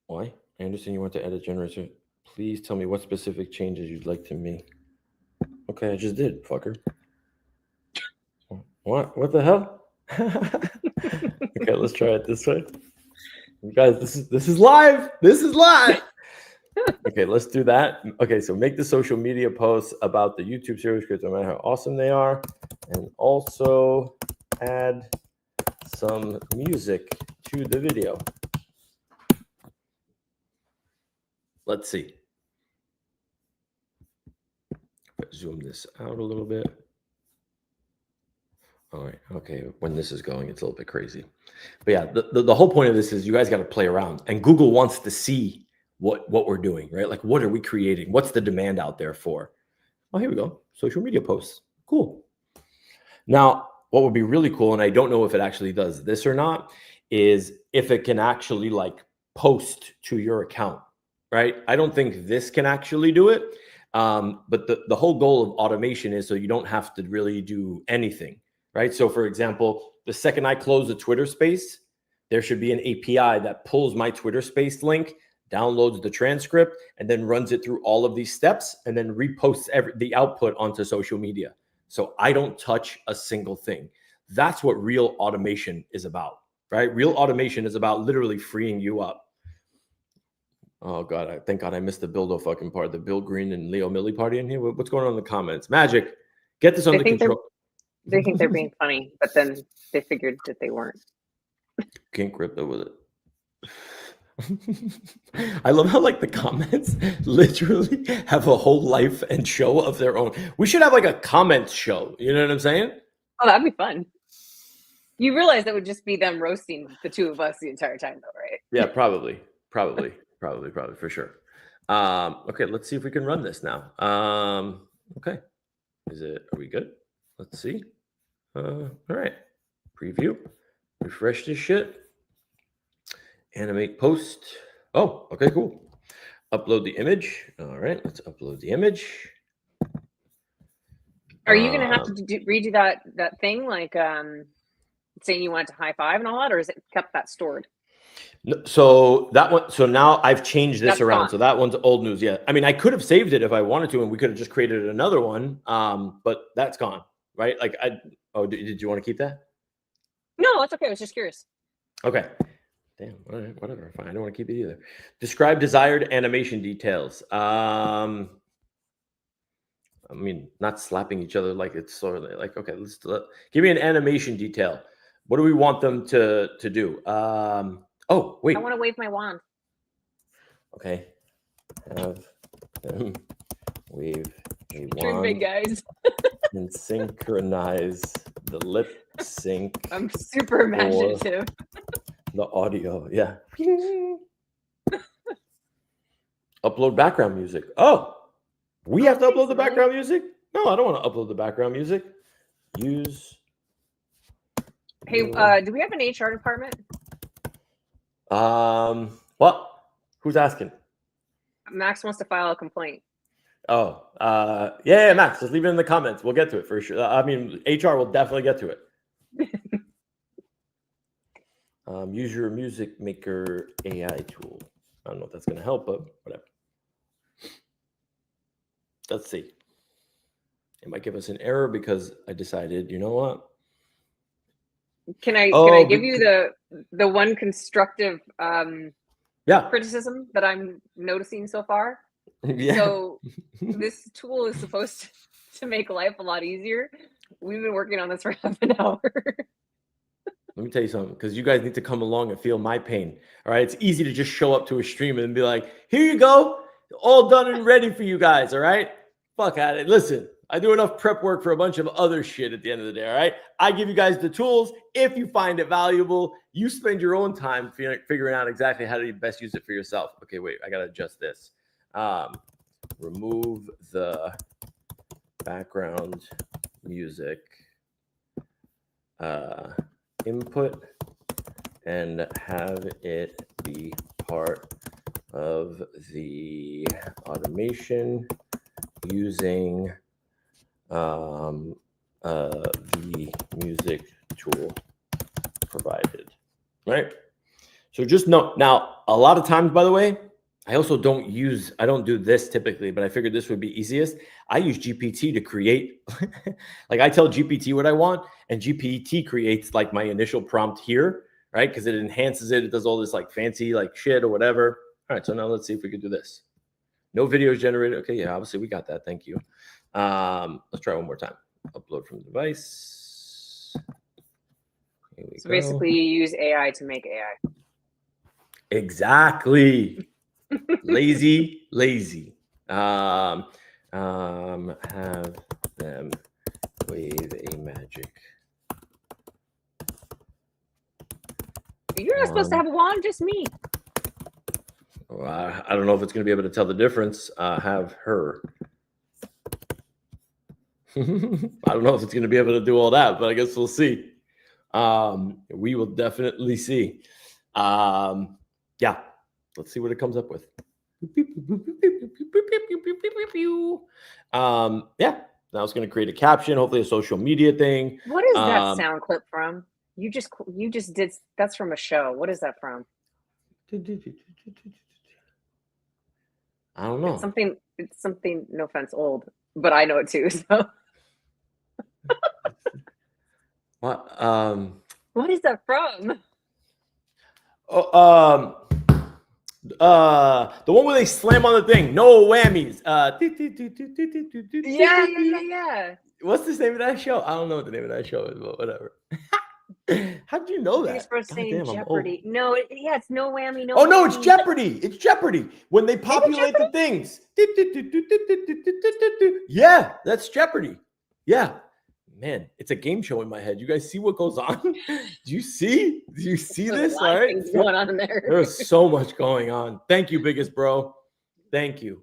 Why? I understand you want to edit generator. Please tell me what specific changes you'd like to make. Okay, I just did, fucker. What the hell? Okay, let's try it this way. You guys, this is live. This is live. Okay, let's do that. Okay, so make the social media posts about the YouTube series, no matter how awesome they are, and also add some music to the video. Let's see. Zoom this out a little bit. All right. Okay. When this is going, it's a little bit crazy. But yeah, the whole point of this is you guys got to play around, and Google wants to see what we're doing, right? Like, what are we creating? What's the demand out there for? Oh, here we go. Social media posts. Cool. Now, what would be really cool, and I don't know if it actually does this or not, is if it can actually like post to your account, right? I don't think this can actually do it. But the whole goal of automation is so you don't have to really do anything, right? So for example, the second I close a Twitter space, there should be an API that pulls my Twitter space link downloads the transcript, and then runs it through all of these steps, and then reposts the output onto social media. So I don't touch a single thing. That's what real automation is about, right? Real automation is about literally freeing you up. Oh God, thank God I missed the Bildo fucking part. The Bill Green and Leo Millie party in here. What's going on in the comments? Magic, get this under control. They think they're being funny, but then they figured that they weren't. King Crypto with it. I love how like the comments literally have a whole life and show of their own. We should have like a comments show. You know what I'm saying? Oh, that'd be fun. You realize that would just be them roasting the two of us the entire time, though, right? Yeah, probably for sure. Okay, let's see if we can run this now. Okay, are we good? Let's see. All right, preview, refresh this shit, animate post. Oh, okay, cool. Upload the image. All right, let's upload the image. Are you gonna have to redo that thing, like saying you want to high five and all that, or is it kept that stored? No, so that one. So now I've changed this That's around. gone. So that one's old news. Yeah, I mean, I could have saved it if I wanted to, and we could have just created another one. But that's gone, right? Like, did you want to keep that? No, that's okay. I was just curious. Okay. Damn. All right. Whatever. Fine. I don't want to keep it either. Describe desired animation details. I mean, not slapping each other like it's sort of like, okay, give me an animation detail. What do we want them to do? Oh, wait. I want to wave my wand. Okay. Have them wave a Dream wand big, guys. and synchronize the lip sync. I'm super imaginative. The audio. Yeah. Upload background music. Oh, we have to upload the background music? No, I don't want to upload the background music. Use. Hey, do we have an HR department? What? Who's asking? Max wants to file a complaint. Oh, yeah, Max, just leave it in the comments. We'll get to it for sure. I mean, HR will definitely get to it. Use your music maker AI tool. I don't know if that's going to help, but whatever. Let's see. It might give us an error because I decided, you know what? Can I give you the one constructive criticism that I'm noticing so far? Yeah. So this tool is supposed to make life a lot easier. We've been working on this for half an hour. Let me tell you something, because you guys need to come along and feel my pain. All right. It's easy to just show up to a stream and be like, here you go. All done and ready for you guys. All right. Fuck at it. Listen, I do enough prep work for a bunch of other shit at the end of the day. All right. I give you guys the tools. If you find it valuable, you spend your own time figuring out exactly how to best use it for yourself. Okay. Wait, I got to adjust this. Remove the background music input and have it be part of the automation using the music tool provided. Right. So just note now, a lot of times, by the way, I don't do this typically, but I figured this would be easiest. I use GPT to create, like I tell GPT what I want, and GPT creates like my initial prompt here, right? Because it enhances it. It does all this like fancy like shit or whatever. All right, so now let's see if we can do this. No videos generated. Okay, yeah, obviously we got that. Thank you. Let's try one more time. Upload from device. So basically you use AI to make AI. Exactly. lazy. Have them wave a magic. You're not supposed to have a wand, just me. Well, I don't know if it's going to be able to tell the difference. Have her. I don't know if it's going to be able to do all that, but I guess we'll see. We will definitely see. Yeah. Let's see what it comes up with. Yeah. Now it's going to create a caption, hopefully a social media thing. What is that sound clip from? You just did. That's from a show. What is that from? I don't know. It's something, no offense, old, but I know it too. So What? what is that from? Oh, the one where they slam on the thing. No whammies. Yeah. What's the name of that show? I don't know what the name of that show is, but whatever. How do you know You're that? supposed to say Goddamn, I'm old. Jeopardy. No, it's no whammy, no. Oh no, it's whammy. Jeopardy. It's Jeopardy. When they populate the things. Yeah, that's Jeopardy. Yeah. Man, it's a game show in my head. You guys see what goes on? Do you see? Do you see There's this? a lot All of right. things going on in there. There's so much going on. Thank you, biggest bro. Thank you.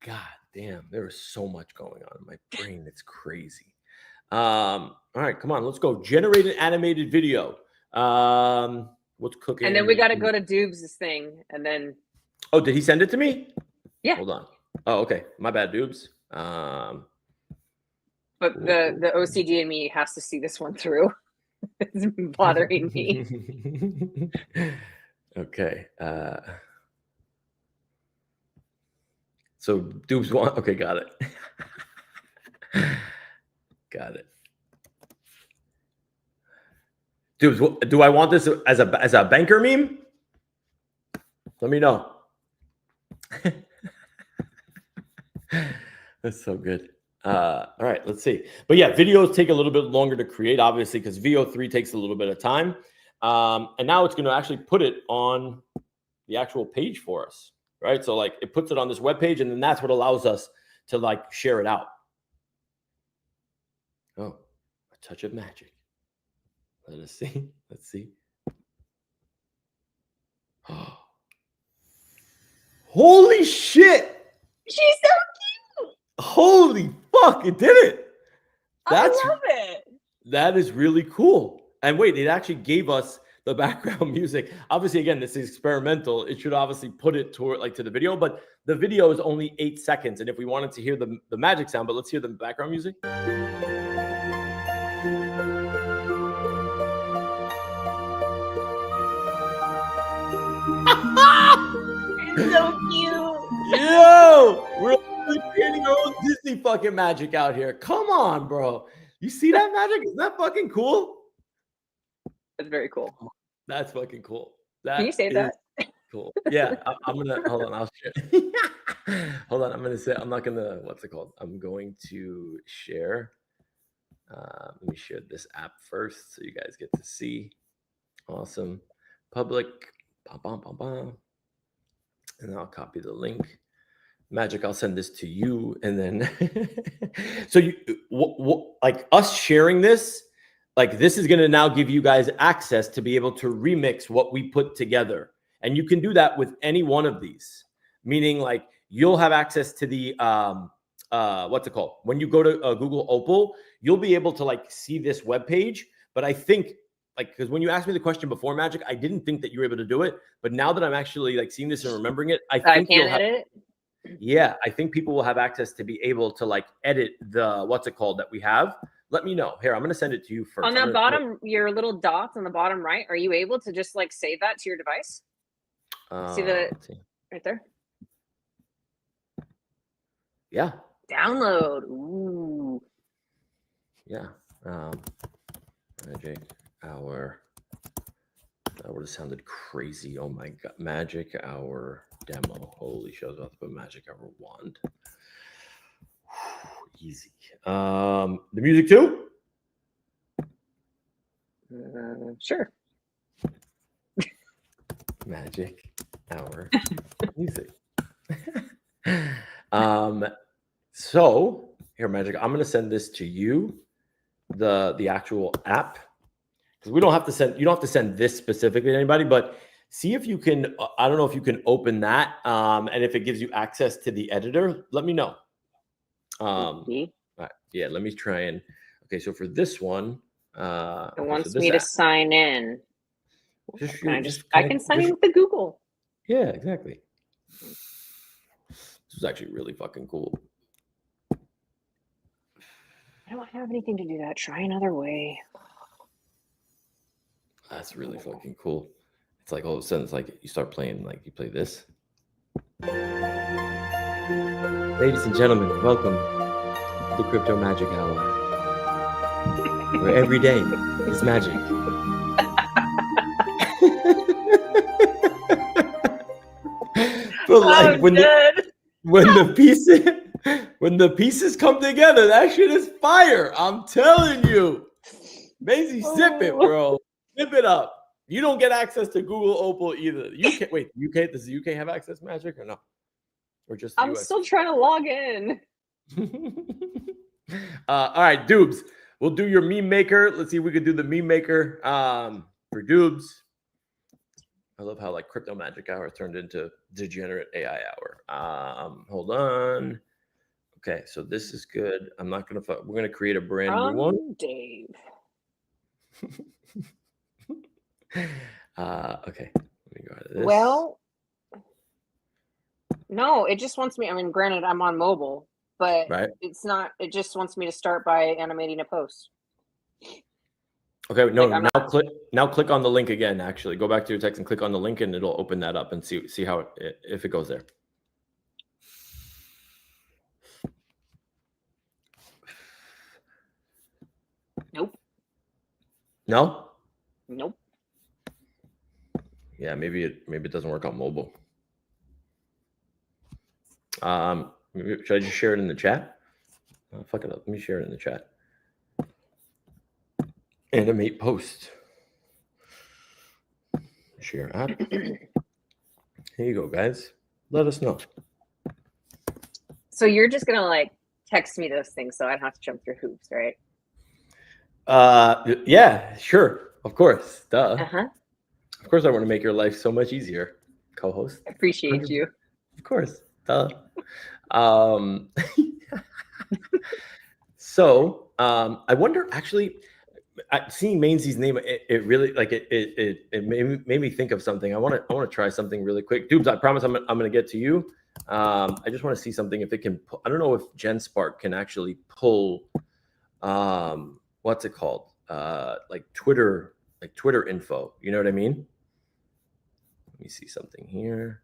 God damn, there is so much going on in my brain. It's crazy. All right, come on, let's go. Generate an animated video. What's cooking? And then we got to go to Dubes' thing, and then. Oh, did he send it to me? Yeah. Hold on. Oh, okay. My bad, Dubes. But the OCD in me has to see this one through. It's bothering me. Okay. So Dubes want. Okay, got it. Got it. Dubes, do I want this as a banker meme? Let me know. That's so good. All right, let's see. But yeah, videos take a little bit longer to create, obviously, because VO3 takes a little bit of time. And now it's going to actually put it on the actual page for us, right? So like it puts it on this web page, and then that's what allows us to like share it out. Oh, a touch of magic. Let us see. Let's see. Oh. Holy shit! She's so cute. Holy fuck! It did it. I love it. That is really cool. And wait, it actually gave us the background music. Obviously, again, this is experimental. It should obviously put it toward like to the video, but the video is only 8 seconds. And if we wanted to hear the magic sound, but let's hear the background music. It's so cute. Yo, we're creating our own Disney fucking magic out here. Come on, bro. You see that magic? Isn't that fucking cool? That's very cool. That's fucking cool. Can you say that? Cool. Yeah, I'm gonna hold on. I'll share. Hold on. I'm gonna say. I'm not gonna. What's it called? I'm going to share. Let me share this app first, so you guys get to see. Awesome. Public. Bum, bum, bum, bum. And I'll copy the link. Magic, I'll send this to you, and then so you like us sharing this, like this is going to now give you guys access to be able to remix what we put together, and you can do that with any one of these. Meaning, like you'll have access to the what's it called? When you go to Google Opal, you'll be able to like see this web page. But I think like because when you asked me the question before, Magic, I didn't think that you were able to do it. But now that I'm actually like seeing this and remembering it, I think can edit it. Yeah, I think people will have access to be able to like edit the what's it called that we have. Let me know. Here, I'm gonna send it to you first. On the bottom, your little dots on the bottom right, are you able to just like save that to your device? See right there? Yeah. Download. Ooh. Yeah. Magic Hour. That would have sounded crazy. Oh my god. Magic Hour demo. Holy shit, I was about to put Magic Hour wand. Easy. The music too? Sure. Magic Hour music. So here, Magic, I'm gonna send this to you, the actual app. Because we don't have to send, you don't have to send this specifically to anybody, but see if you can, I don't know if you can open that. And if it gives you access to the editor, let me know. All right, yeah, let me try and, okay, so for this one, it wants me to sign in. I can sign in with the Google. Yeah, exactly. This is actually really fucking cool. I don't have anything to do that. Try another way. That's really fucking cool. It's like all of a sudden, it's like you start playing, like you play this. Ladies and gentlemen, welcome to Crypto Magic Hour, where every day is magic. But like when the pieces come together, that shit is fire. I'm telling you. Maisie, zip it, bro. Zip it up. You don't get access to Google Opal either. UK, wait, UK, does the UK have access to Magic or no? Or just the I'm US? still trying to log in. All right, Dubes. We'll do your meme maker. Let's see if we could do the meme maker for Dubes. I love how like Crypto Magic Hour turned into Degenerate AI Hour. Hold on. Okay, so this is good. I'm not gonna. We're gonna create a brand new one. Dave. Okay. Let me go out of this. Well, no, it just wants me. I mean, granted, I'm on mobile, but right. It's not. It just wants me to start by animating a post. Okay, no. Like, now click on the link again. Actually, go back to your text and click on the link, and it'll open that up and see how if it goes there. Nope. No. Nope. Yeah, maybe it doesn't work on mobile. Should I just share it in the chat? Oh, fuck it up. Let me share it in the chat. Animate post. Share app. Here you go, guys. Let us know. So you're just gonna like text me those things, so I don't have to jump through hoops, right? Yeah, sure. Of course. Duh. Uh-huh. Of course I want to make your life so much easier, co-host. I appreciate you. Of course. Duh. So I wonder actually seeing Mainsy's name, it really like it made me think of something. I want to try something really quick. Dubes, I promise I'm gonna get to you. I just want to see something if it can I don't know if GenSpark can actually pull what's it called? Like Twitter info. You know what I mean? Let me see something here.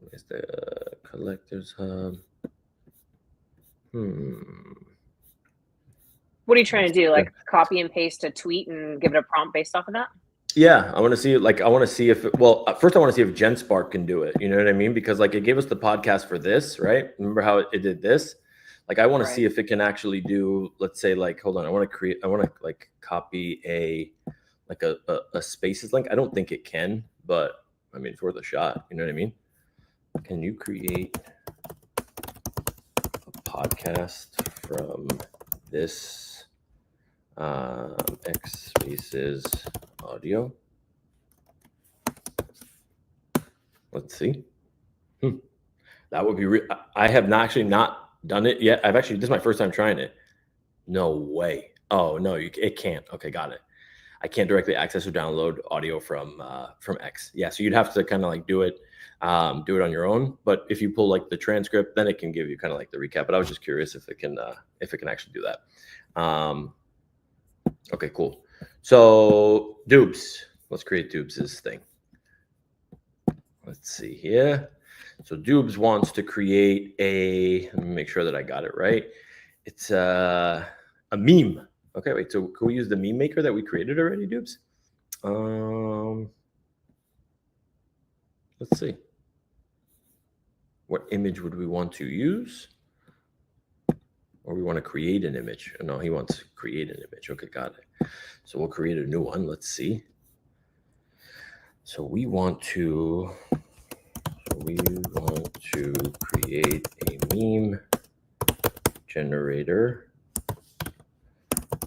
Where's the collectors hub? What are you trying to do? Like copy and paste a tweet and give it a prompt based off of that? Yeah, I want to see it. Like, I want to see if first I want to see if GenSpark can do it. You know what I mean? Because like it gave us the podcast for this, right? Remember how it did this? Like, I want to see if it can actually do. Let's say, like, hold on, I want to like copy a Spaces link. I don't think it can, but I mean, it's worth a shot. You know what I mean? Can you create a podcast from this X Spaces audio? Let's see. That would be I have not done it yet. This is my first time trying it. No way. Oh no, it can't. Okay, got it. I can't directly access or download audio from X. Yeah, so you'd have to kind of like do it on your own. But if you pull like the transcript, then it can give you kind of like the recap. But I was just curious if it can actually do that. Okay, cool. So Dubes, let's create Dubes' thing. Let's see here. So Dubes wants to create let me make sure that I got it right. It's a meme. Okay, wait, so can we use the meme maker that we created already, Dubes? Let's see. What image would we want to use? Or we want to create an image. No, he wants to create an image. Okay, got it. So we'll create a new one. Let's see. So we want to create a meme generator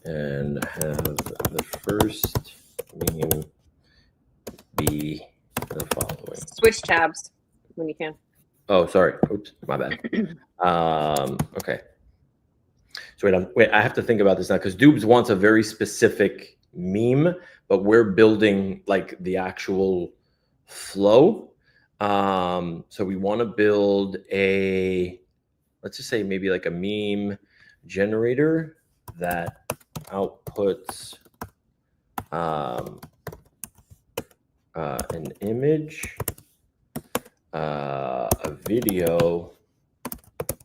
and have the first meme be the following. Switch tabs when you can. Oh, sorry. Oops, my bad. Okay. So wait, I have to think about this now because Dubes wants a very specific meme, but we're building like the actual flow. So we want to build let's just say maybe like a meme generator that outputs an image a video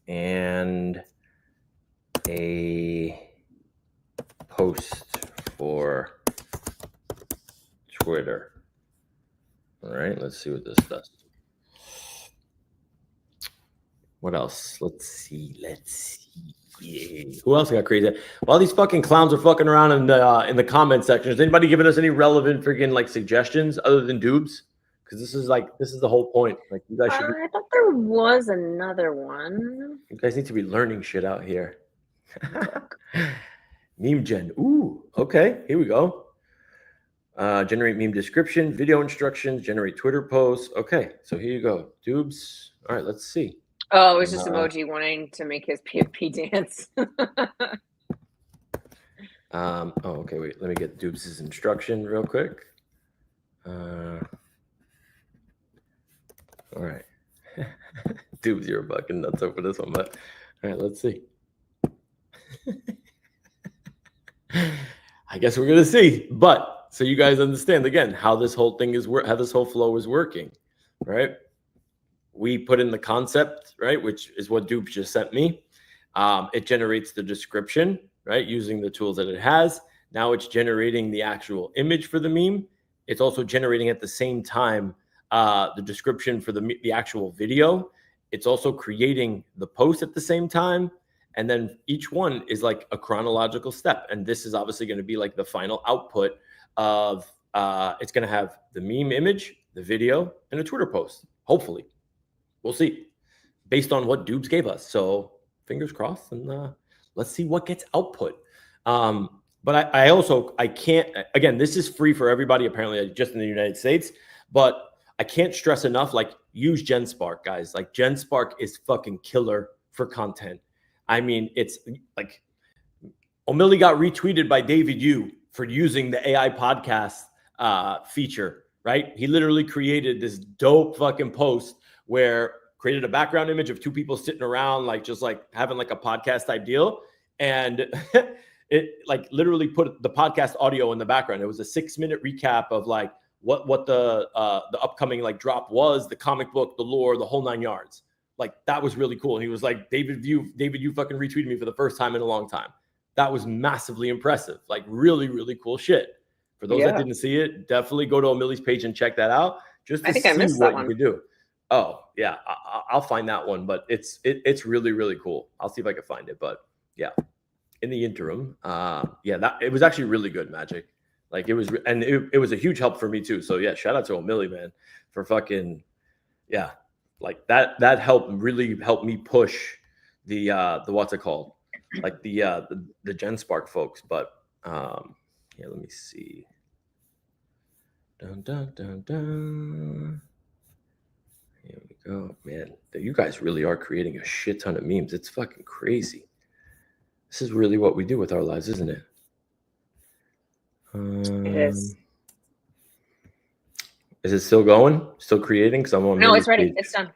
and a post for Twitter. All right, let's see what this does. What else? Let's see. Yeah. Who else got crazy? While these fucking clowns are fucking around in the comment section, is anybody giving us any relevant freaking like suggestions other than Dubes? Because this is the whole point. Like you guys should. I thought there was another one. You guys need to be learning shit out here. Meme gen. Ooh, okay. Here we go. Generate meme description, video instructions, generate Twitter posts. Okay, so here you go. Dubes. All right, let's see. Oh, it was just emoji wanting to make his PFP dance. Okay, wait. Let me get Dubes' instruction real quick. All right. Dubes, you're fucking nuts over this one, but all right, let's see. I guess we're gonna see, but so you guys understand again how this whole thing is how this whole flow is working, right? We put in the concept, right, which is what Dubes just sent me. It generates the description, right, using the tools that it has. Now it's generating the actual image for the meme. It's also generating at the same time the description for the actual video. It's also creating the post at the same time. And then each one is like a chronological step. And this is obviously going to be like the final output of, it's going to have the meme image, the video, and a Twitter post, hopefully. We'll see based on what Dubes gave us. So fingers crossed, and let's see what gets output. But I can't, again, this is free for everybody, apparently just in the United States, but I can't stress enough, like use GenSpark, guys. Like GenSpark is fucking killer for content. I mean, it's like O'Malley got retweeted by David Yu for using the AI podcast feature, right? He literally created this dope fucking post where created a background image of two people sitting around, like just like having like a podcast type deal. And it like literally put the podcast audio in the background. It was a 6-minute recap of like what the upcoming like drop was, the comic book, the lore, the whole 9 yards. Like that was really cool. And he was like, David, you fucking retweeted me for the first time in a long time. That was massively impressive. Like really, really cool shit. For those that didn't see it, definitely go to O'Malley's page and check that out. Just to see what you could do. Oh yeah, I'll find that one, but it's really, really cool. I'll see if I can find it. But yeah, in the interim, that it was actually really good, Magic. Like it was, and it was a huge help for me too. So yeah, shout out to O'Malley, man, for fucking like that helped me push the what's it called, like the GenSpark folks. But let me see. Dun dun dun dun. Here we go, man. You guys really are creating a shit ton of memes. It's fucking crazy. This is really what we do with our lives, isn't it? It is. Is it still going? Still creating? No, it's ready. It's done.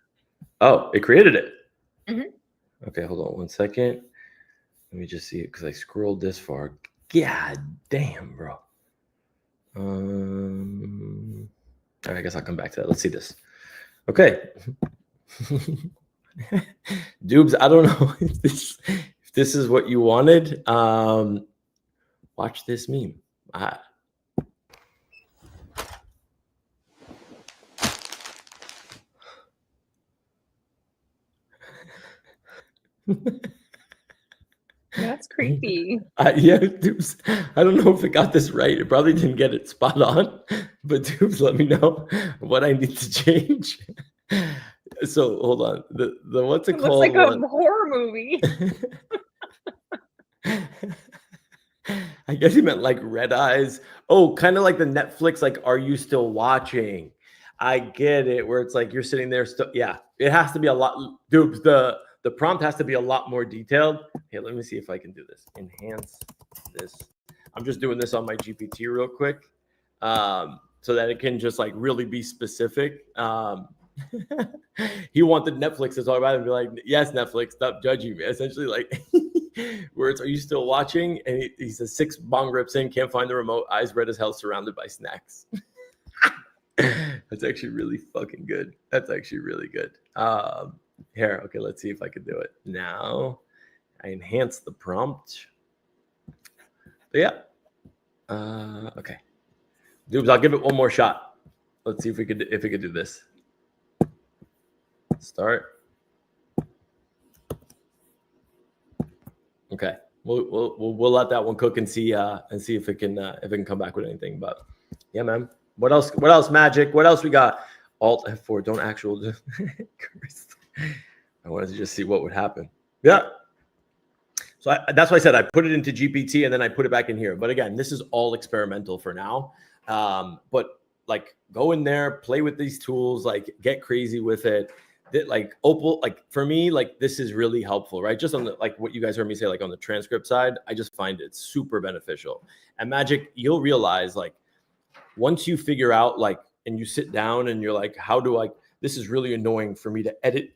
Oh, it created it. Mm-hmm. Okay, hold on 1 second. Let me just see it because I scrolled this far. God damn, bro. I guess I'll come back to that. Let's see this. Okay. Dubes, I don't know if this is what you wanted. Watch this meme. That's creepy. Yeah, Dubes, I don't know if it got this right. It probably didn't get it spot on, but Dubes, let me know what I need to change. So hold on. The what's it called? Looks like a horror movie. I guess he meant like red eyes. Oh, kind of like the Netflix, like, are you still watching? I get it, where it's like you're sitting there still. Yeah, it has to be a lot. Dubes, the prompt has to be a lot more detailed. Here, let me see if I can do this. Enhance this. I'm just doing this on my GPT real quick, so that it can just like really be specific. He wanted Netflix to talk about it and be like, yes, Netflix, stop judging me. Essentially, like, words, are you still watching? And he says 6 bong rips in, can't find the remote, eyes red as hell, surrounded by snacks. That's actually really fucking good. That's actually really good. Here, okay, let's see if I can do it. Now, I enhance the prompt. But yeah. Okay. Dubes, I'll give it one more shot. Let's see if we could do this. Start. Okay. We'll let that one cook and see if it can come back with anything. But yeah, man. What else? Magic. What else we got? Alt F4. Don't actual. I wanted to just see what would happen. Yeah. So that's why I said I put it into GPT and then I put it back in here. But again, this is all experimental for now. But like go in there, play with these tools, like get crazy with it. Like Opal, like for me, like this is really helpful, right? Just on the, like what you guys heard me say, like on the transcript side, I just find it super beneficial. And Magic, you'll realize like once you figure out like, and you sit down and you're like, how do I, this is really annoying for me to edit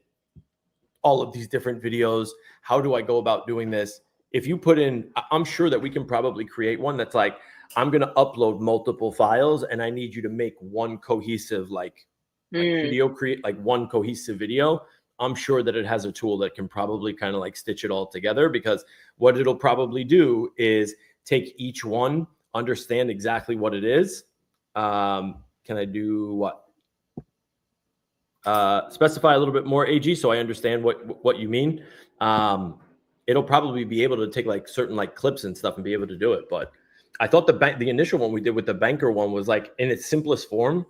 all of these different videos. How do I go about doing this? If you put in, I'm sure that we can probably create one that's like, I'm going to upload multiple files and I need you to make one cohesive, like video, create like one cohesive video. I'm sure that it has a tool that can probably kind of like stitch it all together, because what it'll probably do is take each one, understand exactly what it is. Can I do what? Specify a little bit more, AG, so I understand what you mean. It'll probably be able to take like certain like clips and stuff and be able to do it. But I thought the initial one we did with the banker one was like in its simplest form,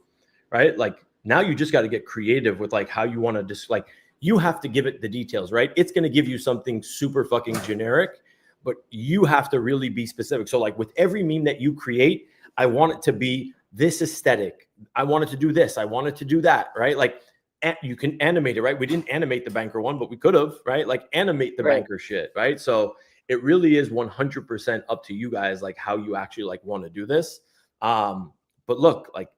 right? Like now you just got to get creative with like how you want to just like, you have to give it the details, right? It's going to give you something super fucking generic, but you have to really be specific. So like with every meme that you create, I want it to be this aesthetic. I want it to do this. I want it to do that, right? Like you can animate it, right? We didn't animate the banker one, but we could have, right? Like animate the banker shit, right? So it really is 100% up to you guys, like how you actually like want to do this. But look, like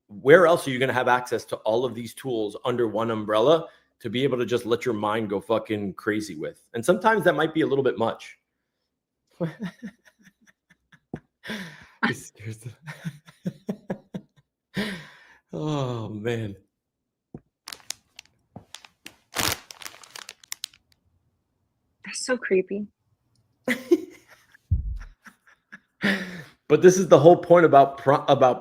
where else are you going to have access to all of these tools under one umbrella to be able to just let your mind go fucking crazy with? And sometimes that might be a little bit much. Oh man. That's so creepy. But this is the whole point about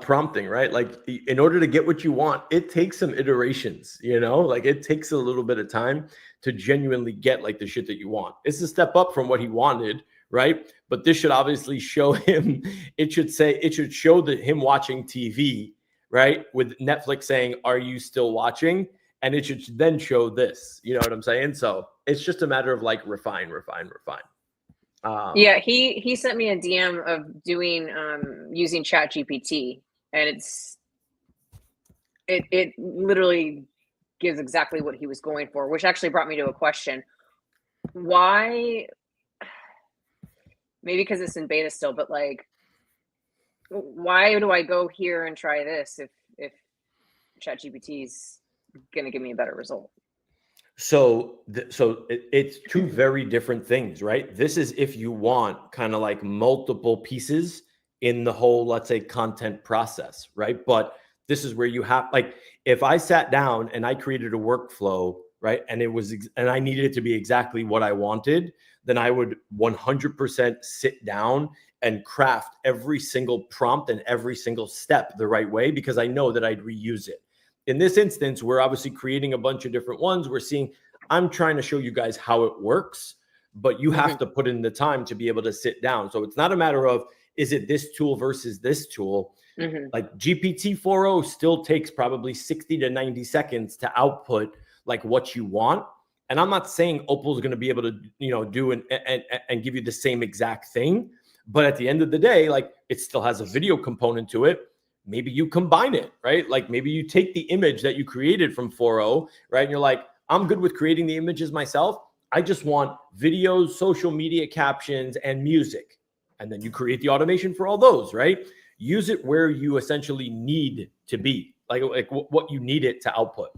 prompting, right? Like in order to get what you want, it takes some iterations, you know, like it takes a little bit of time to genuinely get like the shit that you want. It's a step up from what he wanted, right? But this should obviously show him, it should show that him watching TV, right? With Netflix saying, are you still watching? And it should then show this, you know what I'm saying? So it's just a matter of like refine. Yeah, he sent me a DM of doing using ChatGPT, and it literally gives exactly what he was going for, which actually brought me to a question. Why? Maybe because it's in beta still, but like, why do I go here and try this if ChatGPT is going to give me a better result? So it's two very different things, right? This is if you want kind of like multiple pieces in the whole, let's say, content process, right? But this is where you have, like, if I sat down and I created a workflow, right? And I needed it to be exactly what I wanted, then I would 100% sit down and craft every single prompt and every single step the right way, because I know that I'd reuse it. In this instance, we're obviously creating a bunch of different ones. I'm trying to show you guys how it works, but you have to put in the time to be able to sit down. So it's not a matter of, is it this tool versus this tool? Like GPT 4.0 still takes probably 60 to 90 seconds to output like what you want. And I'm not saying Opal is going to be able to, you know, do and give you the same exact thing. But at the end of the day, like it still has a video component to it. Maybe you combine it, right? Like maybe you take the image that you created from 4.0, right? And you're like, I'm good with creating the images myself. I just want videos, social media captions, and music. And then you create the automation for all those, right? Use it where you essentially need to be, like what you need it to output.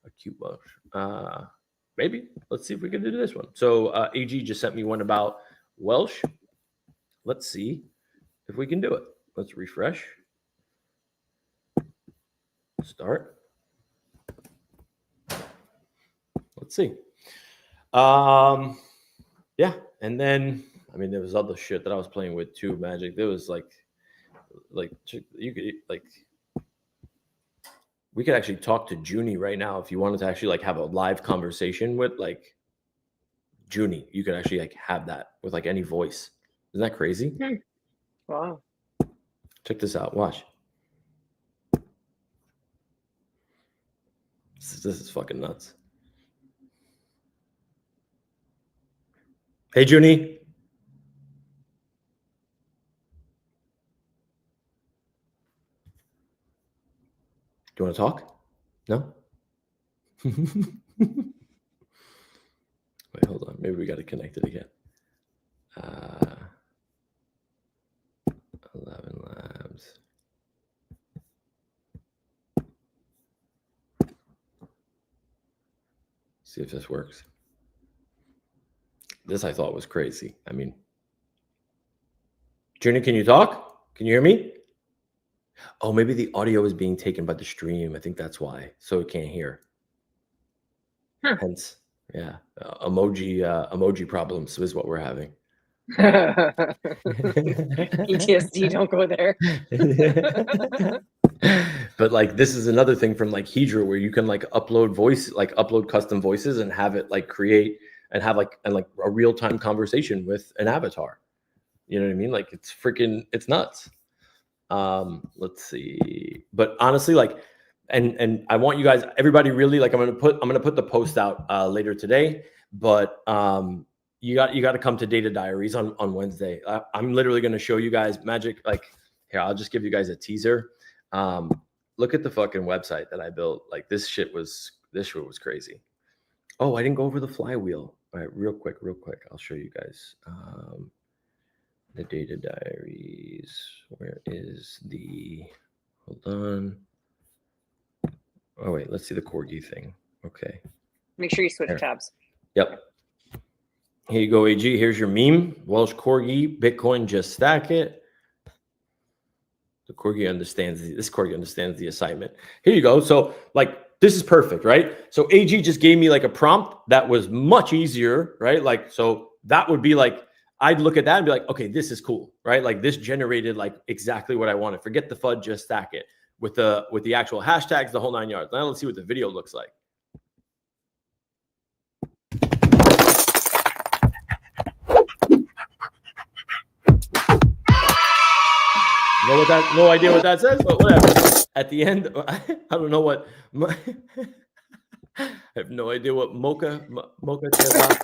A cute Welsh. Maybe. Let's see if we can do this one. So AG just sent me one about Welsh. Let's see if we can do it. Let's refresh. Start. Let's see. Yeah, and then I mean there was other shit that I was playing with too, Magic. There was like you could like we could actually talk to Junie right now if you wanted to actually like have a live conversation with like Junie. You could actually like have that with like any voice. Isn't that crazy? Wow. Check this out. Watch. This is fucking nuts. Hey, Junie. Do you want to talk? No? Wait, hold on. Maybe we got to connect it again. 11 Labs. See if this works. This I thought was crazy. I mean, Junie, can you talk? Can you hear me? Oh, maybe the audio is being taken by the stream. I think that's why. So it can't hear. Hence, yeah, emoji problems is what we're having. PTSD, don't go there. But like this is another thing from like Hedra where you can like upload custom voices and have it like create and have like a real-time conversation with an avatar. You know what I mean? Like it's nuts. Let's see. But honestly, like and I want you guys, everybody really like I'm gonna put the post out later today, but you got to come to Data Diaries on Wednesday. I'm literally going to show you guys Magic. Like here, I'll just give you guys a teaser. Look at the fucking website that I built. Like this shit was crazy. Oh, I didn't go over the flywheel. All right, real quick. I'll show you guys the Data Diaries. Where is the? Hold on. Oh wait, let's see the corgi thing. Okay. Make sure you switch tabs. Yep. Here you go, AG. Here's your meme. Welsh corgi, Bitcoin, just stack it. The corgi understands the assignment. Here you go. So like this is perfect, right? So AG just gave me like a prompt that was much easier, right? Like so that would be like I'd look at that and be like, okay, this is cool, right? Like this generated like exactly what I wanted. Forget the FUD, just stack it with the actual hashtags, the whole 9 yards. Now let's see what the video looks like. No idea what that says, but whatever. At the end, I don't know what. I have no idea what mocha says.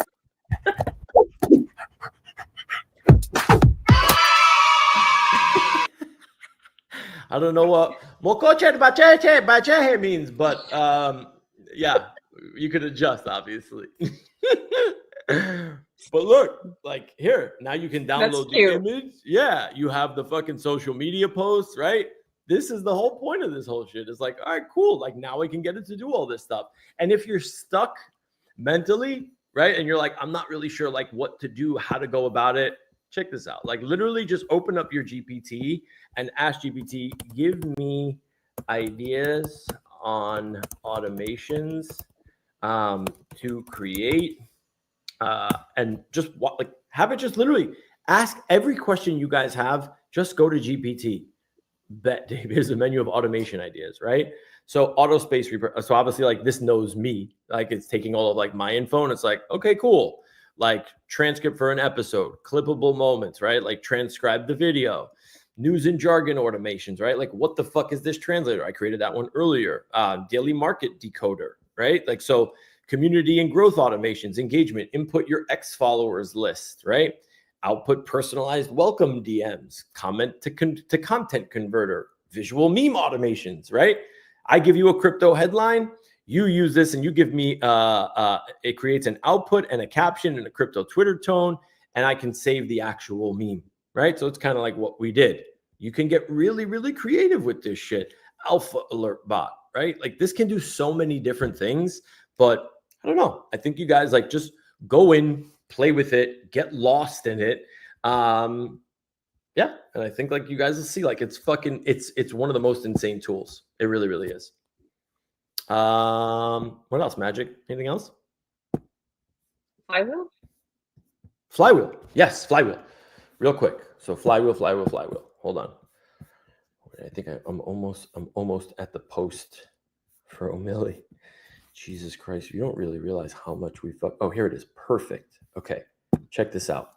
I don't know what mocha bache means, but yeah, you could adjust, obviously. But look, like here, now you can download the image. Yeah, you have the fucking social media posts, right? This is the whole point of this whole shit. It's like, all right, cool. Like now I can get it to do all this stuff. And if you're stuck mentally, right, and you're like, I'm not really sure like what to do, how to go about it, check this out. Like literally just open up your GPT and ask GPT, give me ideas on automations to create and just like have it just literally ask every question you guys have. Just go to GPT. Bet Dave, here's a menu of automation ideas, right? So auto space, so obviously like this knows me, like it's taking all of like my info and it's like, okay, cool. Like transcript for an episode, clippable moments, right? Like transcribe the video, news and jargon automations, right? Like what the fuck is this translator? I created that one earlier. Daily market decoder, right? Like, so community and growth automations, engagement, input your X followers list, right? Output personalized welcome DMs, comment to content converter, visual meme automations, right? I give you a crypto headline, you use this and you give me, it creates an output and a caption and a crypto Twitter tone, and I can save the actual meme, right? So it's kind of like what we did. You can get really, really creative with this shit. Alpha alert bot, right? Like this can do so many different things, but I don't know. I think you guys like just go in, play with it, get lost in it. Yeah. And I think like you guys will see like it's one of the most insane tools. It really, really is. What else? Magic? Anything else? Flywheel? Flywheel. Yes, flywheel. Real quick. So flywheel. Hold on. I think I'm almost at the post for O'Malley. Jesus Christ, you don't really realize how much we fuck. Oh, here it is. Perfect. Okay, check this out.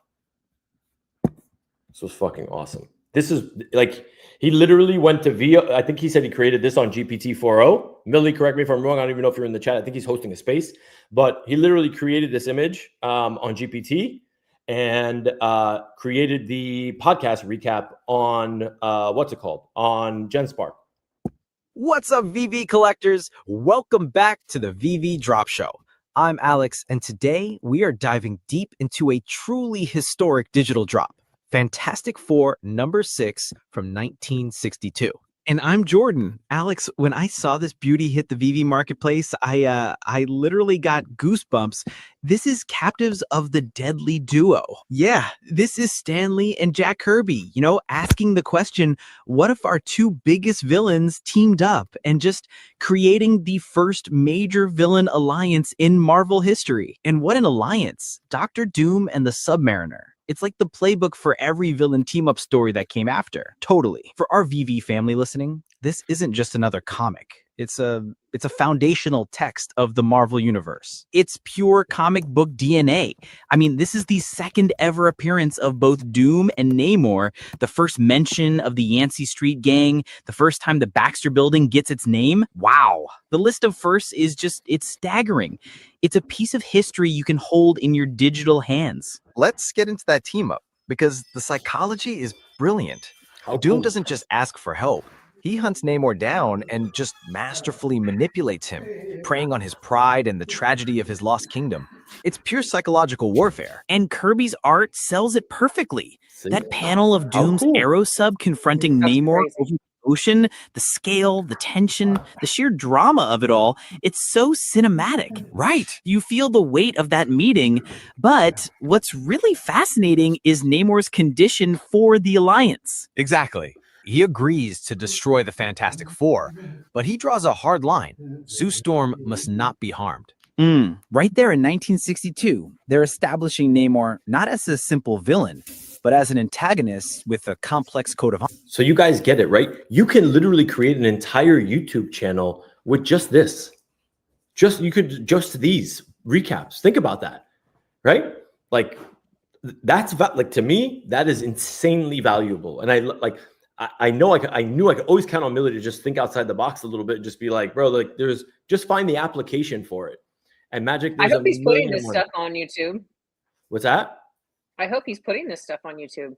This was fucking awesome. This is like, he literally went to VO. I think he said he created this on GPT 4.0. Millie, correct me if I'm wrong. I don't even know if you're in the chat. I think he's hosting a space, but he literally created this image on GPT and created the podcast recap on what's it called? On GenSpark. What's up, VV collectors? Welcome back to the VV Drop Show. I'm Alex, and today we are diving deep into a truly historic digital drop, Fantastic Four number 6 from 1962. And I'm Jordan. Alex, when I saw this beauty hit the VV marketplace, I literally got goosebumps. This is Captives of the Deadly Duo. Yeah, this is Stanley and Jack Kirby, asking the question, what if our two biggest villains teamed up and just creating the first major villain alliance in Marvel history? And what an alliance! Doctor Doom and the Submariner. It's like the playbook for every villain team-up story that came after. Totally. For our VV family listening, this isn't just another comic. It's a foundational text of the Marvel Universe. It's pure comic book DNA. I mean, this is the second ever appearance of both Doom and Namor, the first mention of the Yancey Street Gang, the first time the Baxter Building gets its name. Wow. The list of firsts is it's staggering. It's a piece of history you can hold in your digital hands. Let's get into that team up, because the psychology is brilliant. Doom doesn't just ask for help. He hunts Namor down and just masterfully manipulates him, preying on his pride and the tragedy of his lost kingdom. It's pure psychological warfare. And Kirby's art sells it perfectly. See? That panel of Doom's Arrow sub confronting That's Namor crazy. over the ocean, the scale, the tension, the sheer drama of it all, it's so cinematic. Right. You feel the weight of that meeting, but what's really fascinating is Namor's condition for the Alliance. Exactly. He agrees to destroy the Fantastic Four, but he draws a hard line. Sue Storm must not be harmed. Right there in 1962, they're establishing Namor not as a simple villain, but as an antagonist with a complex code of honor. So you guys get it, right? You can literally create an entire YouTube channel with just this. Just these recaps. Think about that, right? Like that's like, to me, that is insanely valuable. And I knew I could always count on Millie to just think outside the box a little bit and just be like, bro, like just find the application for it. And Magic. I hope he's putting million this more. stuff on YouTube. What's that? I hope he's putting this stuff on YouTube.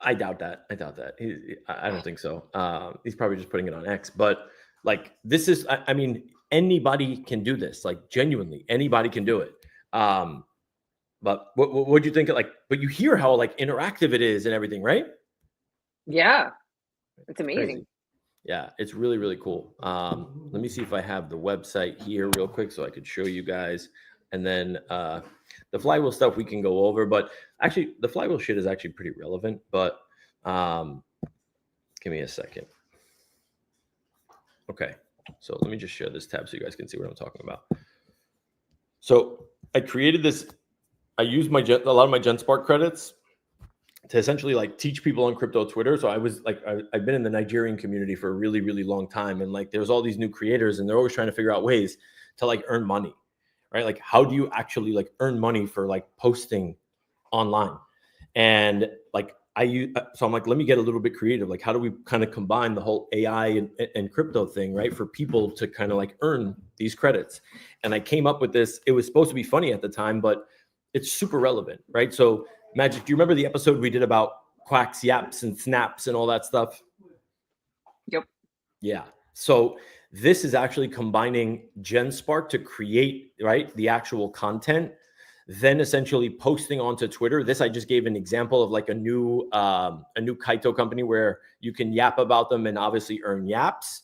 I doubt that. I don't think so. He's probably just putting it on X. But like, this is, I mean, anybody can do this. Like, genuinely, anybody can do it. But what do you think? Like, but you hear how like interactive it is and everything, right? Yeah, it's amazing. Crazy. Yeah, it's really, really cool. Let me see if I have the website here real quick so I could show you guys. And then the flywheel stuff we can go over. But actually, the flywheel shit is actually pretty relevant. But give me a second. Okay, so let me just share this tab so you guys can see what I'm talking about. So I created this. I used a lot of my GenSpark credits to essentially like teach people on crypto Twitter. So I was like, I've been in the Nigerian community for a really, really long time. And like, there's all these new creators and they're always trying to figure out ways to like earn money, right? Like, how do you actually like earn money for like posting online? And like, so I'm like, let me get a little bit creative. Like, how do we kind of combine the whole AI and crypto thing, right? For people to kind of like earn these credits. And I came up with this. It was supposed to be funny at the time, but it's super relevant, right? So Magic, do you remember the episode we did about quacks, yaps, and snaps and all that stuff? Yep. Yeah. So this is actually combining GenSpark to create, right, the actual content, then essentially posting onto Twitter. This I just gave an example of like a new Kaito company where you can yap about them and obviously earn yaps.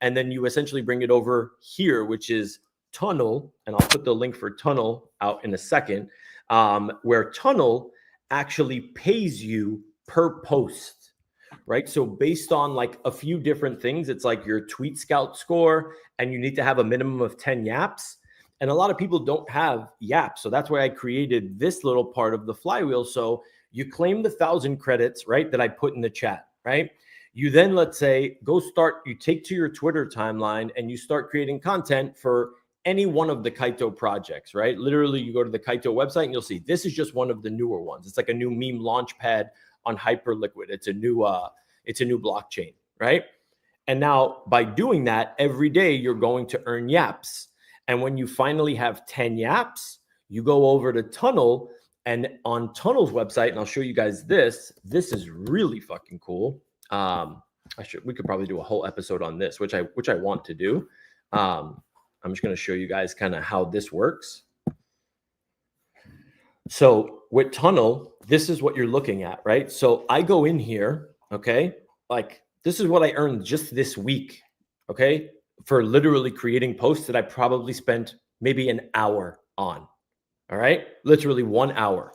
And then you essentially bring it over here, which is Tunnel, and I'll put the link for Tunnel out in a second, where Tunnel actually pays you per post, right? So based on like a few different things, it's like your tweet scout score, and you need to have a minimum of 10 yaps. And a lot of people don't have yaps. So that's why I created this little part of the flywheel. So you claim the 1,000 credits, right, that I put in the chat, right? You then, let's say, you take to your Twitter timeline and you start creating content for any one of the Kaito projects, right? Literally, you go to the Kaito website and you'll see this is just one of the newer ones. It's like a new meme launch pad on Hyperliquid. It's a new blockchain, right? And now by doing that every day, you're going to earn yaps. And when you finally have 10 yaps, you go over to Tunnel, and on Tunnel's website, and I'll show you guys this. This is really fucking cool. We could probably do a whole episode on this, which I want to do. I'm just going to show you guys kind of how this works. So with Tunnel, this is what you're looking at, right? So I go in here, okay? Like this is what I earned just this week, okay? For literally creating posts that I probably spent maybe an hour on, all right? Literally 1 hour.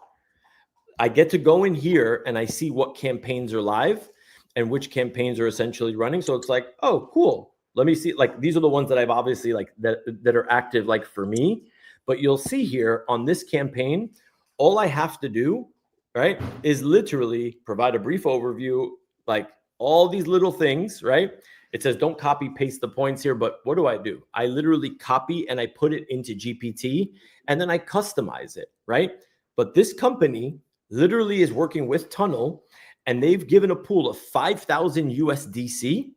I get to go in here and I see what campaigns are live and which campaigns are essentially running. So it's like, oh, cool. Let me see, like, these are the ones that I've obviously like that are active, like for me. But you'll see here on this campaign, all I have to do, right, is literally provide a brief overview, like all these little things, right? It says don't copy paste the points here, but what do? I literally copy and I put it into GPT and then I customize it, right? But this company literally is working with Tunnel, and they've given a pool of 5,000 USDC,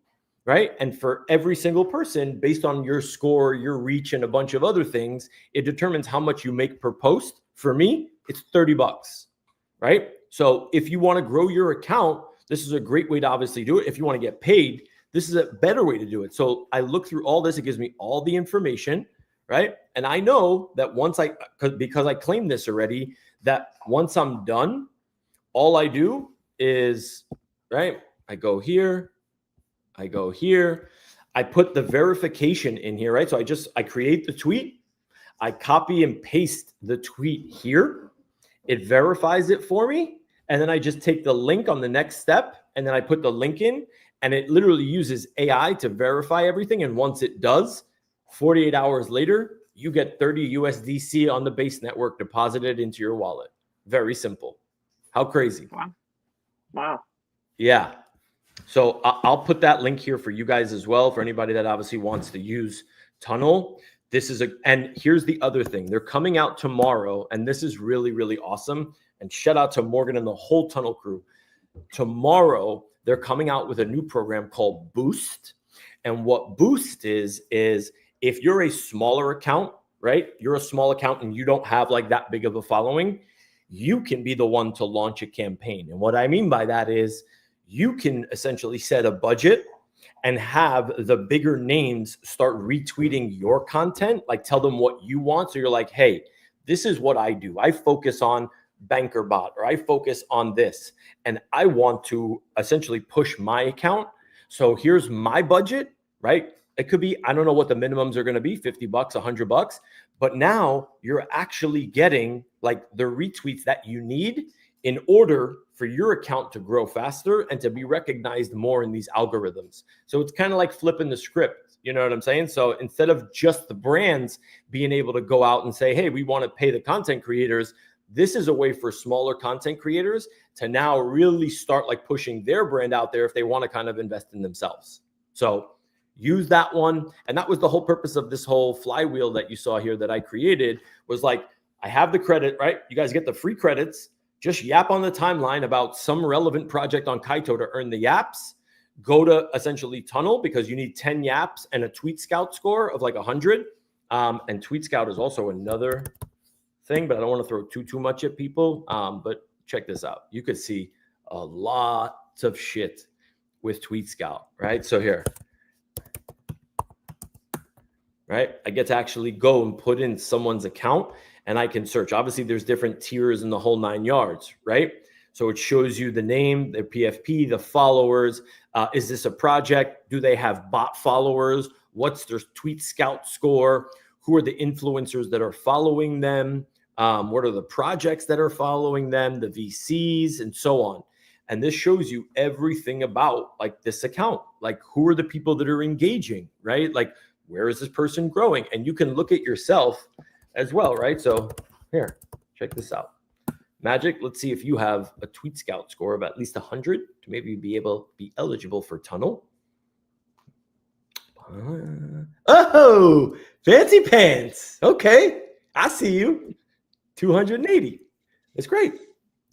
right? And for every single person, based on your score, your reach, and a bunch of other things, it determines how much you make per post. For me, it's $30, right? So if you want to grow your account, this is a great way to obviously do it. If you want to get paid, this is a better way to do it. So I look through all this, it gives me all the information, right? And I know that because I claimed this already, that once I'm done, all I do is, right, I go here, I put the verification in here, right? So I create the tweet, I copy and paste the tweet here, it verifies it for me, and then I just take the link on the next step, and then I put the link in, and it literally uses AI to verify everything. And once it does, 48 hours later, you get 30 USDC on the base network deposited into your wallet. Very simple. How crazy. Wow. Yeah. So I'll put that link here for you guys as well, for anybody that obviously wants to use Tunnel. And here's the other thing. They're coming out tomorrow, and this is really, really awesome. And shout out to Morgan and the whole Tunnel crew. Tomorrow, they're coming out with a new program called Boost. And what Boost is if you're a smaller account, right? You're a small account and you don't have like that big of a following, you can be the one to launch a campaign. And what I mean by that is you can essentially set a budget and have the bigger names start retweeting your content, like tell them what you want. So you're like, hey, this is what I do. I focus on BankerBot, or I focus on this, and I want to essentially push my account. So here's my budget, right? It could be, I don't know what the minimums are going to be, $50, $100, but now you're actually getting like the retweets that you need in order for your account to grow faster and to be recognized more in these algorithms. So it's kind of like flipping the script. You know what I'm saying? So instead of just the brands being able to go out and say, hey, we want to pay the content creators, this is a way for smaller content creators to now really start like pushing their brand out there if they want to kind of invest in themselves. So use that one. And that was the whole purpose of this whole flywheel that you saw here that I created, was like, I have the credit, right? You guys get the free credits. Just yap on the timeline about some relevant project on Kaito to earn the yaps. Go to essentially Tunnel because you need 10 yaps and a Tweet Scout score of like 100. And Tweet Scout is also another thing, but I don't want to throw too much at people. But check this out. You could see a lot of shit with Tweet Scout, right? So here, right? I get to actually go and put in someone's account and I can search. Obviously, there's different tiers in the whole 9 yards, right? So it shows you the name, their PFP, the followers. Is this a project? Do they have bot followers? What's their Tweet Scout score? Who are the influencers that are following them? What are the projects that are following them, the VCs, and so on. And this shows you everything about like this account, like who are the people that are engaging, right? Like where is this person growing? And you can look at yourself as well, right? So here, check this out. Magic, let's see if you have a Tweet Scout score of at least 100 to maybe be eligible for Tunnel. Oh, fancy pants. Okay, I see you. 280. It's great.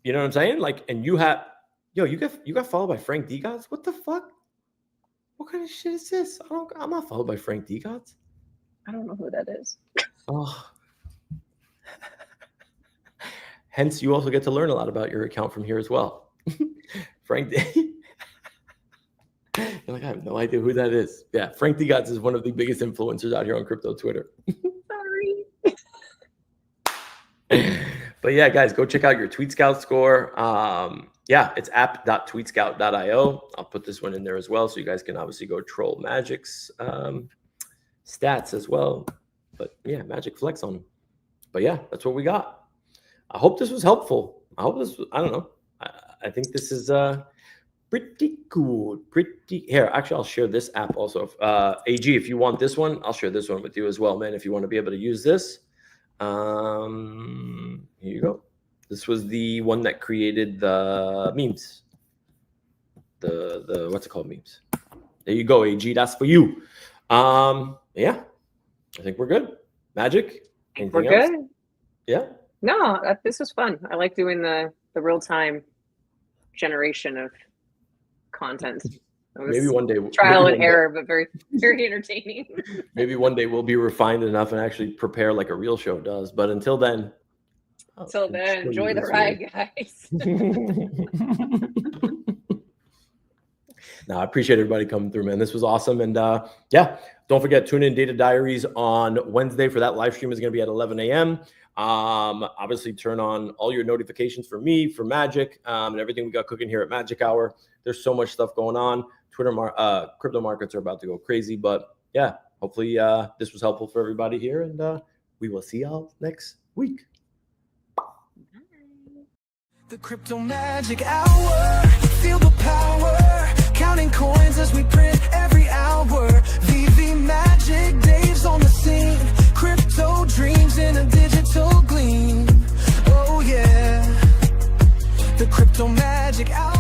You know what I'm saying? Like, and you got followed by Frank Degots. What the fuck? What kind of shit is this? I'm not followed by Frank Degots. I don't know who that is. Oh. Hence, you also get to learn a lot about your account from here as well. Frank, you're like, I have no idea who that is. Yeah, Frank Degots is one of the biggest influencers out here on crypto Twitter. Sorry. But yeah, guys, go check out your Tweet Scout score. Yeah, it's app.tweetscout.io. I'll put this one in there as well, so you guys can obviously go troll Magic's stats as well. But yeah, Magic flex on them. But yeah, that's what we got. I hope this was helpful. I don't know. I think this is pretty cool. Here, actually, I'll share this app also. AG, if you want this one, I'll share this one with you as well, man. If you want to be able to use this. Here you go. This was the one that created the memes. The what's it called, memes. There you go, AG. That's for you. Yeah, I think we're good. Magic. We're good. Yeah. No, this was fun. I like doing the real time generation of content. Maybe one day trial and error, but very entertaining. Maybe one day we'll be refined enough and actually prepare like a real show does. But until then, enjoy the ride, guys. No, I appreciate everybody coming through, man. This was awesome. And yeah, don't forget, tune in Data Diaries on Wednesday for that live stream. Is going to be at 11 a.m. Obviously, turn on all your notifications for me, for Magic, and everything we got cooking here at Magic Hour. There's so much stuff going on. Crypto markets are about to go crazy. But yeah, hopefully this was helpful for everybody here. And we will see y'all next week. The Crypto Magic Hour, feel the power, counting coins as we print every hour. VeVeMagic, Dave's on the scene, crypto dreams in a digital gleam. Oh yeah, the Crypto Magic Hour.